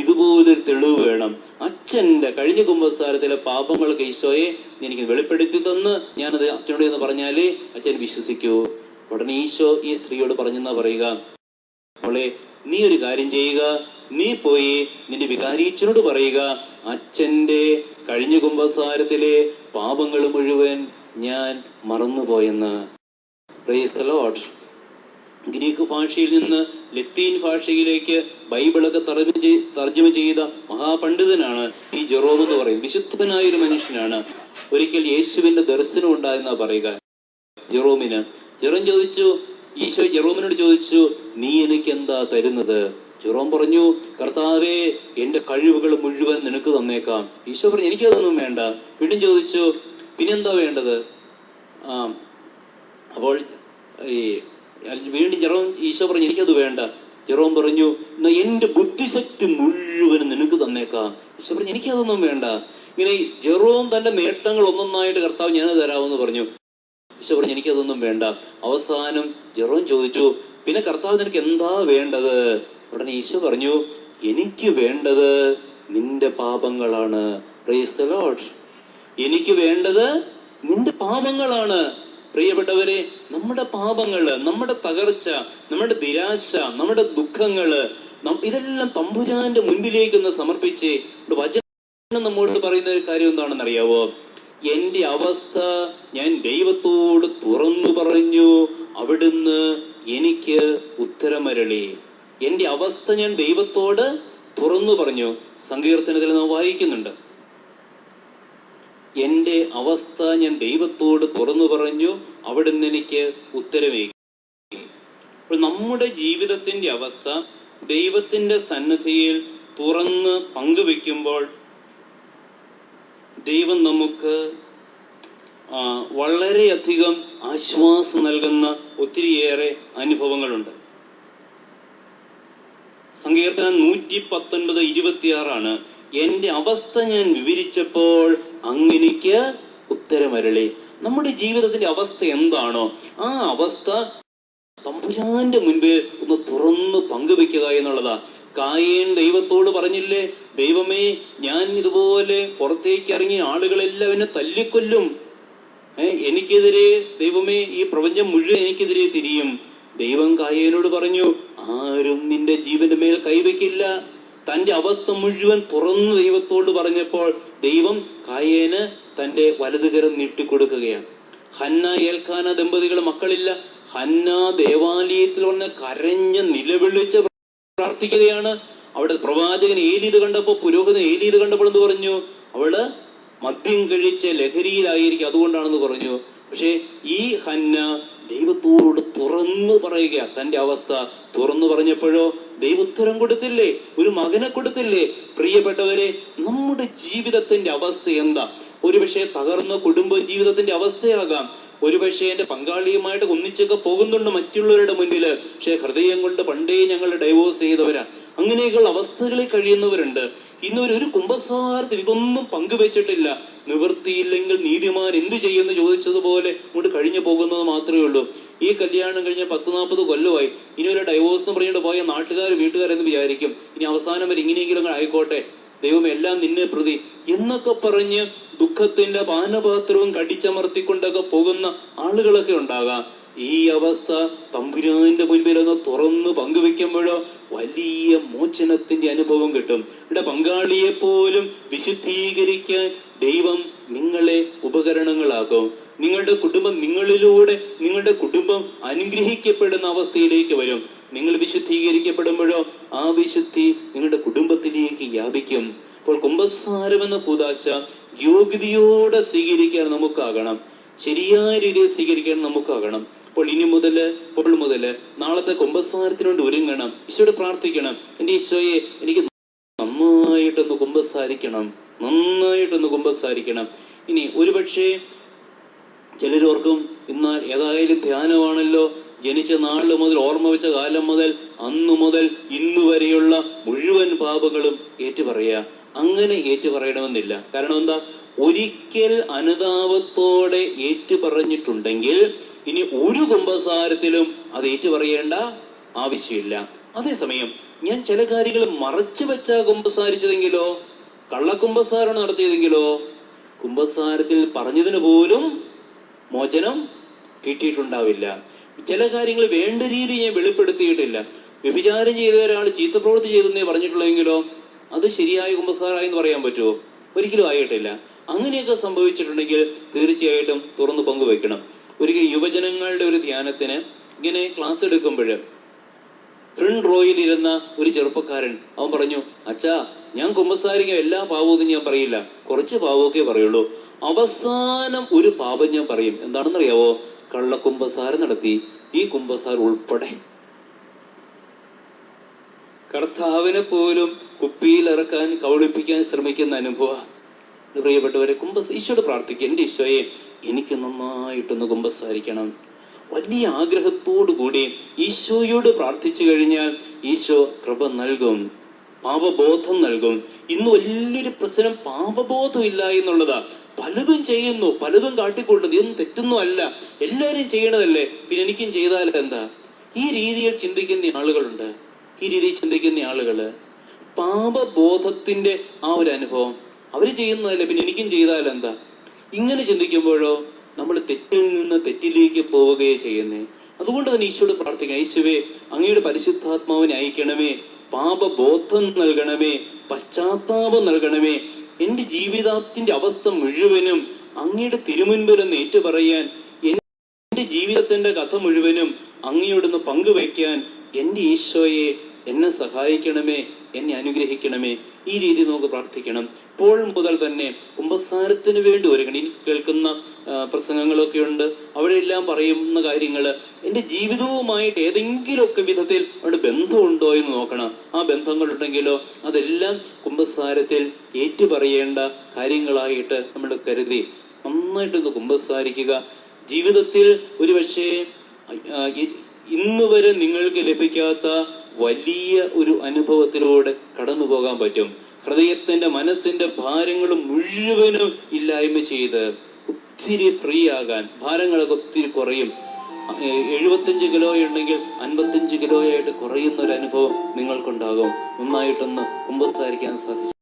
ഇതുപോലൊരു തെളിവ് വേണം. അച്ഛൻ്റെ കഴിഞ്ഞ കുമ്പസാരത്തിലെ പാപങ്ങൾക്ക് ഈശോയെ എനിക്ക് വെളിപ്പെടുത്തി തന്ന് ഞാനത് അച്ഛനോട് എന്ന് പറഞ്ഞാലേ അച്ഛൻ വിശ്വസിക്കൂ. ഉടനെ ഈശോ ഈ സ്ത്രീയോട് പറഞ്ഞെന്നാ പറയുക, അവളെ, നീ ഒരു കാര്യം ചെയ്യുക, നീ പോയി നിന്റെ വികാരിച്ചനോട് പറയുക, അച്ഛൻ്റെ കഴിഞ്ഞ കുമ്പസാരത്തിലെ പാപങ്ങൾ മുഴുവൻ ഞാൻ മറന്നുപോയെന്ന്. Praise the lord. ഗ്രീക്ക് ഭാഷയിൽ നിന്ന് ലത്തീൻ ഭാഷയിലേക്ക് ബൈബിളൊക്കെ തർജ്ജമ ചെയ്ത മഹാപണ്ഡിതനാണ് ഈ ജെറോം എന്ന് പറയുന്നത്. വിശുദ്ധനായൊരു മനുഷ്യനാണ്. ഒരിക്കൽ യേശുവിന്റെ ദർശനം ഉണ്ടായെന്നാ പറയുക ജെറോമിന്. ഈശോ ജെറോമിനോട് ചോദിച്ചു, നീ എനിക്ക് എന്താ തരുന്നത്? ജെറോം പറഞ്ഞു, കർത്താവേ, എന്റെ കഴിവുകൾ മുഴുവൻ നിനക്ക് തന്നേക്കാം. ഈശോ പറഞ്ഞു, എനിക്കതൊന്നും വേണ്ട. വീണ്ടും ചോദിച്ചു, പിന്നെന്താ വേണ്ടത്? അപ്പോൾ വീണ്ടും ഈശോ പറഞ്ഞു, എനിക്കത് വേണ്ട. ജെറോം പറഞ്ഞു, എന്നാ എന്റെ ബുദ്ധിശക്തി മുഴുവനും നിനക്ക് തന്നേക്കാം. ഈശോ പറഞ്ഞു, എനിക്കതൊന്നും വേണ്ട. ഇങ്ങനെ ജെറോം തന്റെ നേട്ടങ്ങൾ ഒന്നൊന്നായിട്ട് കർത്താവ് ഞാനത് തരാമെന്ന് പറഞ്ഞു. ഈശോ പറഞ്ഞു, എനിക്കതൊന്നും വേണ്ട. അവസാനം ജെറോം ചോദിച്ചു, പിന്നെ കർത്താവ് നിനക്ക് എന്താ വേണ്ടത്? ഉടനെ ഈശോ പറഞ്ഞു, എനിക്ക് വേണ്ടത് നിന്റെ പാപങ്ങളാണ്. Price the Lord. എനിക്ക് വേണ്ടത് നിന്റെ പാപങ്ങളാണ്. പ്രിയപ്പെട്ടവരെ, നമ്മുടെ പാപങ്ങള്, നമ്മുടെ തകർച്ച, നമ്മുടെ നിരാശ, നമ്മുടെ ദുഃഖങ്ങള്, ഇതെല്ലാം തമ്പുരാന്റെ മുൻപിലേക്കൊന്ന് സമർപ്പിച്ച് വചനം നമ്മോട് പറയുന്ന ഒരു കാര്യം എന്താണെന്ന് അറിയാവോ? എന്റെ അവസ്ഥ ഞാൻ ദൈവത്തോട് തുറന്നു പറഞ്ഞു, അവിടുന്ന് എനിക്ക് ഉത്തരമരളി. എന്റെ അവസ്ഥ ഞാൻ ദൈവത്തോട് തുറന്നു പറഞ്ഞു. സങ്കീർത്തനത്തിൽ നാം വായിക്കുന്നുണ്ട്, എന്റെ അവസ്ഥ ഞാൻ ദൈവത്തോട് തുറന്നു പറഞ്ഞു, അവിടുന്ന് എനിക്ക് ഉത്തരമേകി. അപ്പോൾ നമ്മുടെ ജീവിതത്തിന്റെ അവസ്ഥ ദൈവത്തിന്റെ സന്നിധിയിൽ തുറന്ന് പങ്കുവെക്കുമ്പോൾ ദൈവം നമുക്ക് വളരെയധികം ആശ്വാസം നൽകുന്ന ഒത്തിരിയേറെ അനുഭവങ്ങളുണ്ട്. സങ്കീർത്തനം 119:26 എന്റെ അവസ്ഥ ഞാൻ വിവരിച്ചപ്പോൾ അങ്ങനെക്ക് ഉത്തരമരളി. നമ്മുടെ ജീവിതത്തിന്റെ അവസ്ഥ എന്താണോ ആ അവസ്ഥ തമ്പുരാന്റെ മുൻപിൽ ഒന്ന് തുറന്ന് പങ്കുവെക്കുക എന്നുള്ളതാ. കായേൻ ദൈവത്തോട് പറഞ്ഞില്ലേ, ദൈവമേ, ഞാൻ ഇതുപോലെ പുറത്തേക്ക് ഇറങ്ങി ആളുകളെല്ലാം എന്നെ തല്ലിക്കൊല്ലും, എനിക്കെതിരെ ദൈവമേ ഈ പ്രപഞ്ചം മുഴുവൻ എനിക്കെതിരെ തിരിയും. ദൈവം കായേനോട് പറഞ്ഞു, ആരും നിന്റെ ജീവന്റെ മേൽ കൈവയ്ക്കില്ല. തന്റെ അവസ്ഥ മുഴുവൻ തുറന്ന് ദൈവത്തോട് പറഞ്ഞപ്പോൾ ദൈവം കായേന് തന്റെ വലതുകരം നീട്ടിക്കൊടുക്കുകയാണ്. ഹന്ന ഏൽക്കാന ദമ്പതികൾ മക്കളില്ല. ഹന്ന ദേവാലയത്തിൽ വന്ന് കരഞ്ഞ് നിലവിളിച്ച് പ്രാർത്ഥിക്കുകയാണ്. അവിടെ പ്രവാചകൻ ഏലീത് കണ്ടപ്പോൾ, പുരോഹിതൻ ഏലീത് കണ്ടപ്പോൾ എന്ത് പറഞ്ഞു? അവള് മദ്യം കഴിച്ച് ലഹരിയിലായിരിക്കും, അതുകൊണ്ടാണെന്ന് പറഞ്ഞു. പക്ഷെ ഈ ഹന്ന ദൈവത്തോട് തുറന്നു പറയുക. തന്റെ അവസ്ഥ തുറന്നു പറഞ്ഞപ്പോഴോ ദൈവോത്തരം കൊടുത്തില്ലേ, ഒരു മകനെ കൊടുത്തില്ലേ. പ്രിയപ്പെട്ടവരെ, നമ്മുടെ ജീവിതത്തിന്റെ അവസ്ഥ എന്താ? ഒരുപക്ഷെ തകർന്ന കുടുംബ ജീവിതത്തിന്റെ അവസ്ഥയാകാം, ഒരുപക്ഷെ എന്റെ പങ്കാളിയുമായിട്ട് ഒന്നിച്ചൊക്കെ പോകുന്നുണ്ട് മറ്റുള്ളവരുടെ മുൻപില്, പക്ഷെ ഹൃദയം കൊണ്ട് പണ്ടേ ഞങ്ങൾ ഡൈവോഴ്സ് ചെയ്തവരാ. അങ്ങനെയൊക്കെയുള്ള അവസ്ഥകളിൽ കഴിയുന്നവരുണ്ട്. ഇന്നൊരു കുമ്പസാരത്തിൽ ഇതൊന്നും പങ്കുവെച്ചിട്ടില്ല. നിവൃത്തിയില്ലെങ്കിൽ നീതിമാൻ എന്ത് ചെയ്യുമെന്ന് ചോദിച്ചതുപോലെ അങ്ങോട്ട് കഴിഞ്ഞു പോകുന്നത് മാത്രമേ ഉള്ളൂ. ഈ കല്യാണം കഴിഞ്ഞ 10-40 കൊല്ലമായി. ഇനി ഒരു ഡൈവോഴ്സ് എന്ന് പറഞ്ഞിട്ട് പോയ നാട്ടുകാർ വീട്ടുകാരെന്ന് വിചാരിക്കും, ഇനി അവസാനം വരെ ഇങ്ങനെയെങ്കിലും ആയിക്കോട്ടെ, ദൈവം എല്ലാം നിന്നെ പ്രതി എന്നൊക്കെ പറഞ്ഞ് ദുഃഖത്തിന്റെ പാനപാത്രവും കടിച്ചമർത്തിക്കൊണ്ടൊക്കെ പോകുന്ന ആളുകളൊക്കെ ഉണ്ടാകാം. ഈ അവസ്ഥ തമ്പുരാന്റെ മുൻപിൽ ഒന്ന് തുറന്ന് പങ്കുവെക്കുമ്പോഴോ വലിയ മോചനത്തിന്റെ അനുഭവം കിട്ടും. ഇവിടെ പങ്കാളിയെ പോലും വിശുദ്ധീകരിക്കാൻ ദൈവം നിങ്ങളെ ഉപകരണങ്ങളാക്കും. നിങ്ങളുടെ കുടുംബം, നിങ്ങളുടെ കുടുംബം അനുഗ്രഹിക്കപ്പെടുന്ന അവസ്ഥയിലേക്ക് വരും. നിങ്ങൾ വിശുദ്ധീകരിക്കപ്പെടുമ്പോഴോ ആ വിശുദ്ധി നിങ്ങളുടെ കുടുംബത്തിലേക്ക് വ്യാപിക്കും. അപ്പോൾ കുമ്പസാരം എന്ന കൂദാശ യോഗ്യതയോടെ സ്വീകരിക്കാൻ നമുക്കാകണം. ശരിയായ രീതിയിൽ സ്വീകരിക്കാൻ നമുക്കാകണം. അപ്പോൾ ഇപ്പോൾ മുതല് നാളത്തെ കുമ്പസാരത്തിന് വേണ്ടി ഒരുങ്ങണം. ഈശോയോട് പ്രാർത്ഥിക്കണം, എൻ്റെ ഈശോയെ എനിക്ക് നന്നായിട്ടൊന്ന് കുമ്പസാരിക്കണം. ഇനി ഒരുപക്ഷെ ചിലരോർക്കും എന്നാൽ ഏതായാലും ധ്യാനമാണല്ലോ, ജനിച്ച നാൾ മുതൽ ഓർമ്മ വെച്ച കാലം മുതൽ അന്നു മുതൽ ഇന്നു വരെയുള്ള മുഴുവൻ പാപങ്ങളും ഏറ്റുപറയുക. അങ്ങനെ ഏറ്റുപറയണമെന്നില്ല. കാരണം എന്താ? ഒരിക്കൽ അനുതാപത്തോടെ ഏറ്റുപറഞ്ഞിട്ടുണ്ടെങ്കിൽ ഇനി ഒരു കുമ്പസാരത്തിലും അത് ഏറ്റുപറയേണ്ട ആവശ്യമില്ല. അതേസമയം ഞാൻ ചില കാര്യങ്ങൾ മറച്ചു വെച്ചാ കുമ്പസാരിച്ചതെങ്കിലോ, കള്ളക്കുമ്പസാരം നടത്തിയതെങ്കിലോ, കുമ്പസാരത്തിൽ പറഞ്ഞതിന് പോലും മോചനം കിട്ടിയിട്ടുണ്ടാവില്ല. ചില കാര്യങ്ങൾ വേണ്ട രീതി ഞാൻ വെളിപ്പെടുത്തിയിട്ടില്ല. വ്യഭിചാരം ചെയ്ത ഒരാൾ ചീത്തപ്രവൃത്തി ചെയ്തെന്നേ പറഞ്ഞിട്ടുള്ളെങ്കിലോ അത് ശരിയായ കുമ്പസാരമായെന്ന് പറയാൻ പറ്റുമോ? ഒരിക്കലും ആയിട്ടില്ല. അങ്ങനെയൊക്കെ സംഭവിച്ചിട്ടുണ്ടെങ്കിൽ തീർച്ചയായിട്ടും തുറന്നു പങ്കുവെക്കണം. ഒരിക്കൽ യുവജനങ്ങളുടെ ഒരു ധ്യാനത്തിന് ഇങ്ങനെ ക്ലാസ് എടുക്കുമ്പോൾ ഫ്രണ്ട് റോയിൽ ഇരുന്ന ഒരു ചെറുപ്പക്കാരൻ അവൻ പറഞ്ഞു, അച്ഛാ, ഞാൻ കുമ്പസാരിക്കാൻ എല്ലാ പാപവും ഞാൻ പറയില്ല, കുറച്ച് പാപമൊക്കെ പറയുള്ളൂ. അവസാനം ഒരു പാപം ഞാൻ പറയും. എന്താണെന്നറിയാവോ? കള്ളക്കുമ്പസാരം നടത്തി. ഈ കുമ്പസാരം ഉൾപ്പെടെ കർത്താവിനെ പോലും കുപ്പിയിൽ ഇറക്കാൻ കബളിപ്പിക്കാൻ ശ്രമിക്കുന്ന അനുഭവം. പ്രിയപ്പെട്ടവരെ, ഈശോയോട് പ്രാർത്ഥിക്കുക, എൻ്റെ ഈശോയെ എനിക്ക് നന്നായിട്ടൊന്ന് കുമ്പസാരിക്കണം. വലിയ ആഗ്രഹത്തോടു കൂടി ഈശോയോട് പ്രാർത്ഥിച്ചു കഴിഞ്ഞാൽ ഈശോ കൃപ നൽകും, പാപബോധം നൽകും. ഇന്ന് വലിയൊരു പ്രശ്നം പാപബോധം ഇല്ല എന്നുള്ളതാ. പലതും ചെയ്യുന്നു, പലതും കാട്ടിക്കൊള്ളുന്നത്, ഇതൊന്നും തെറ്റൊന്നും അല്ല, എല്ലാവരും ചെയ്യണതല്ലേ, പിന്നെ എനിക്കും ചെയ്താൽ എന്താ? ഈ രീതിയിൽ ചിന്തിക്കുന്ന ആളുകള് പാപബോധത്തിന്റെ ആ ഒരു അനുഭവം, അവര് ചെയ്യുന്നതല്ലേ, പിന്നെ എനിക്കും ചെയ്താൽ എന്താ? ഇങ്ങനെ ചിന്തിക്കുമ്പോഴോ നമ്മൾ തെറ്റിൽ നിന്ന് തെറ്റിലേക്ക് പോവുകയേ ചെയ്യുന്നേ. അതുകൊണ്ട് തന്നെ ഈശോയോട് പ്രാർത്ഥിക്കണം, യേശുവേ അങ്ങയുടെ പരിശുദ്ധാത്മാവിനെ അയക്കണമേ, പാപബോധം നൽകണമേ, പശ്ചാത്താപം നൽകണമേ. എൻ്റെ ജീവിതത്തിന്റെ അവസ്ഥ മുഴുവനും അങ്ങയുടെ തിരുമുൻപിലൊന്ന് ഏറ്റുപറയാൻ, എൻ്റെ ജീവിതത്തിന്റെ കഥ മുഴുവനും അങ്ങയോടൊന്ന് പങ്കുവയ്ക്കാൻ എൻ്റെ ഈശോയെ എന്നെ സഹായിക്കണമേ, എന്നെ അനുഗ്രഹിക്കണമേ. ഈ രീതി നമുക്ക് പ്രാർത്ഥിക്കണം. ഇപ്പോൾ മുതൽ തന്നെ കുമ്പസാരത്തിന് വേണ്ടി ഒരുങ്ങണം. ഇനി കേൾക്കുന്ന പ്രസംഗങ്ങളൊക്കെ ഉണ്ട്, അവിടെയെല്ലാം പറയുന്ന കാര്യങ്ങൾ എൻ്റെ ജീവിതവുമായിട്ട് ഏതെങ്കിലുമൊക്കെ വിധത്തിൽ അവിടെ ബന്ധമുണ്ടോ എന്ന് നോക്കണം. ആ ബന്ധങ്ങളുണ്ടെങ്കിലോ അതെല്ലാം കുമ്പസാരത്തിൽ ഏറ്റുപറയേണ്ട കാര്യങ്ങളായിട്ട് നമ്മൾ കരുതി നന്നായിട്ടൊന്ന് കുമ്പസാരിക്കുക. ജീവിതത്തിൽ ഒരുപക്ഷെ ഇന്ന് വരെ നിങ്ങൾക്ക് ലഭിക്കാത്ത വലിയ ഒരു അനുഭവത്തിലൂടെ കടന്നു പോകാൻ പറ്റും. ഹൃദയത്തിന്റെ മനസ്സിന്റെ ഭാരങ്ങളും മുഴുവനും ഇല്ലായ്മ ചെയ്ത് ഒത്തിരി ഫ്രീ ആകാൻ, ഭാരങ്ങളൊക്കെ ഒത്തിരി കുറയും. 75 കിലോ ഉണ്ടെങ്കിൽ 55 കിലോയായിട്ട് കുറയുന്ന ഒരു അനുഭവം നിങ്ങൾക്കുണ്ടാകും. നന്നായിട്ടൊന്ന് കുമ്പസാരിക്കാൻ സാധിച്ചു.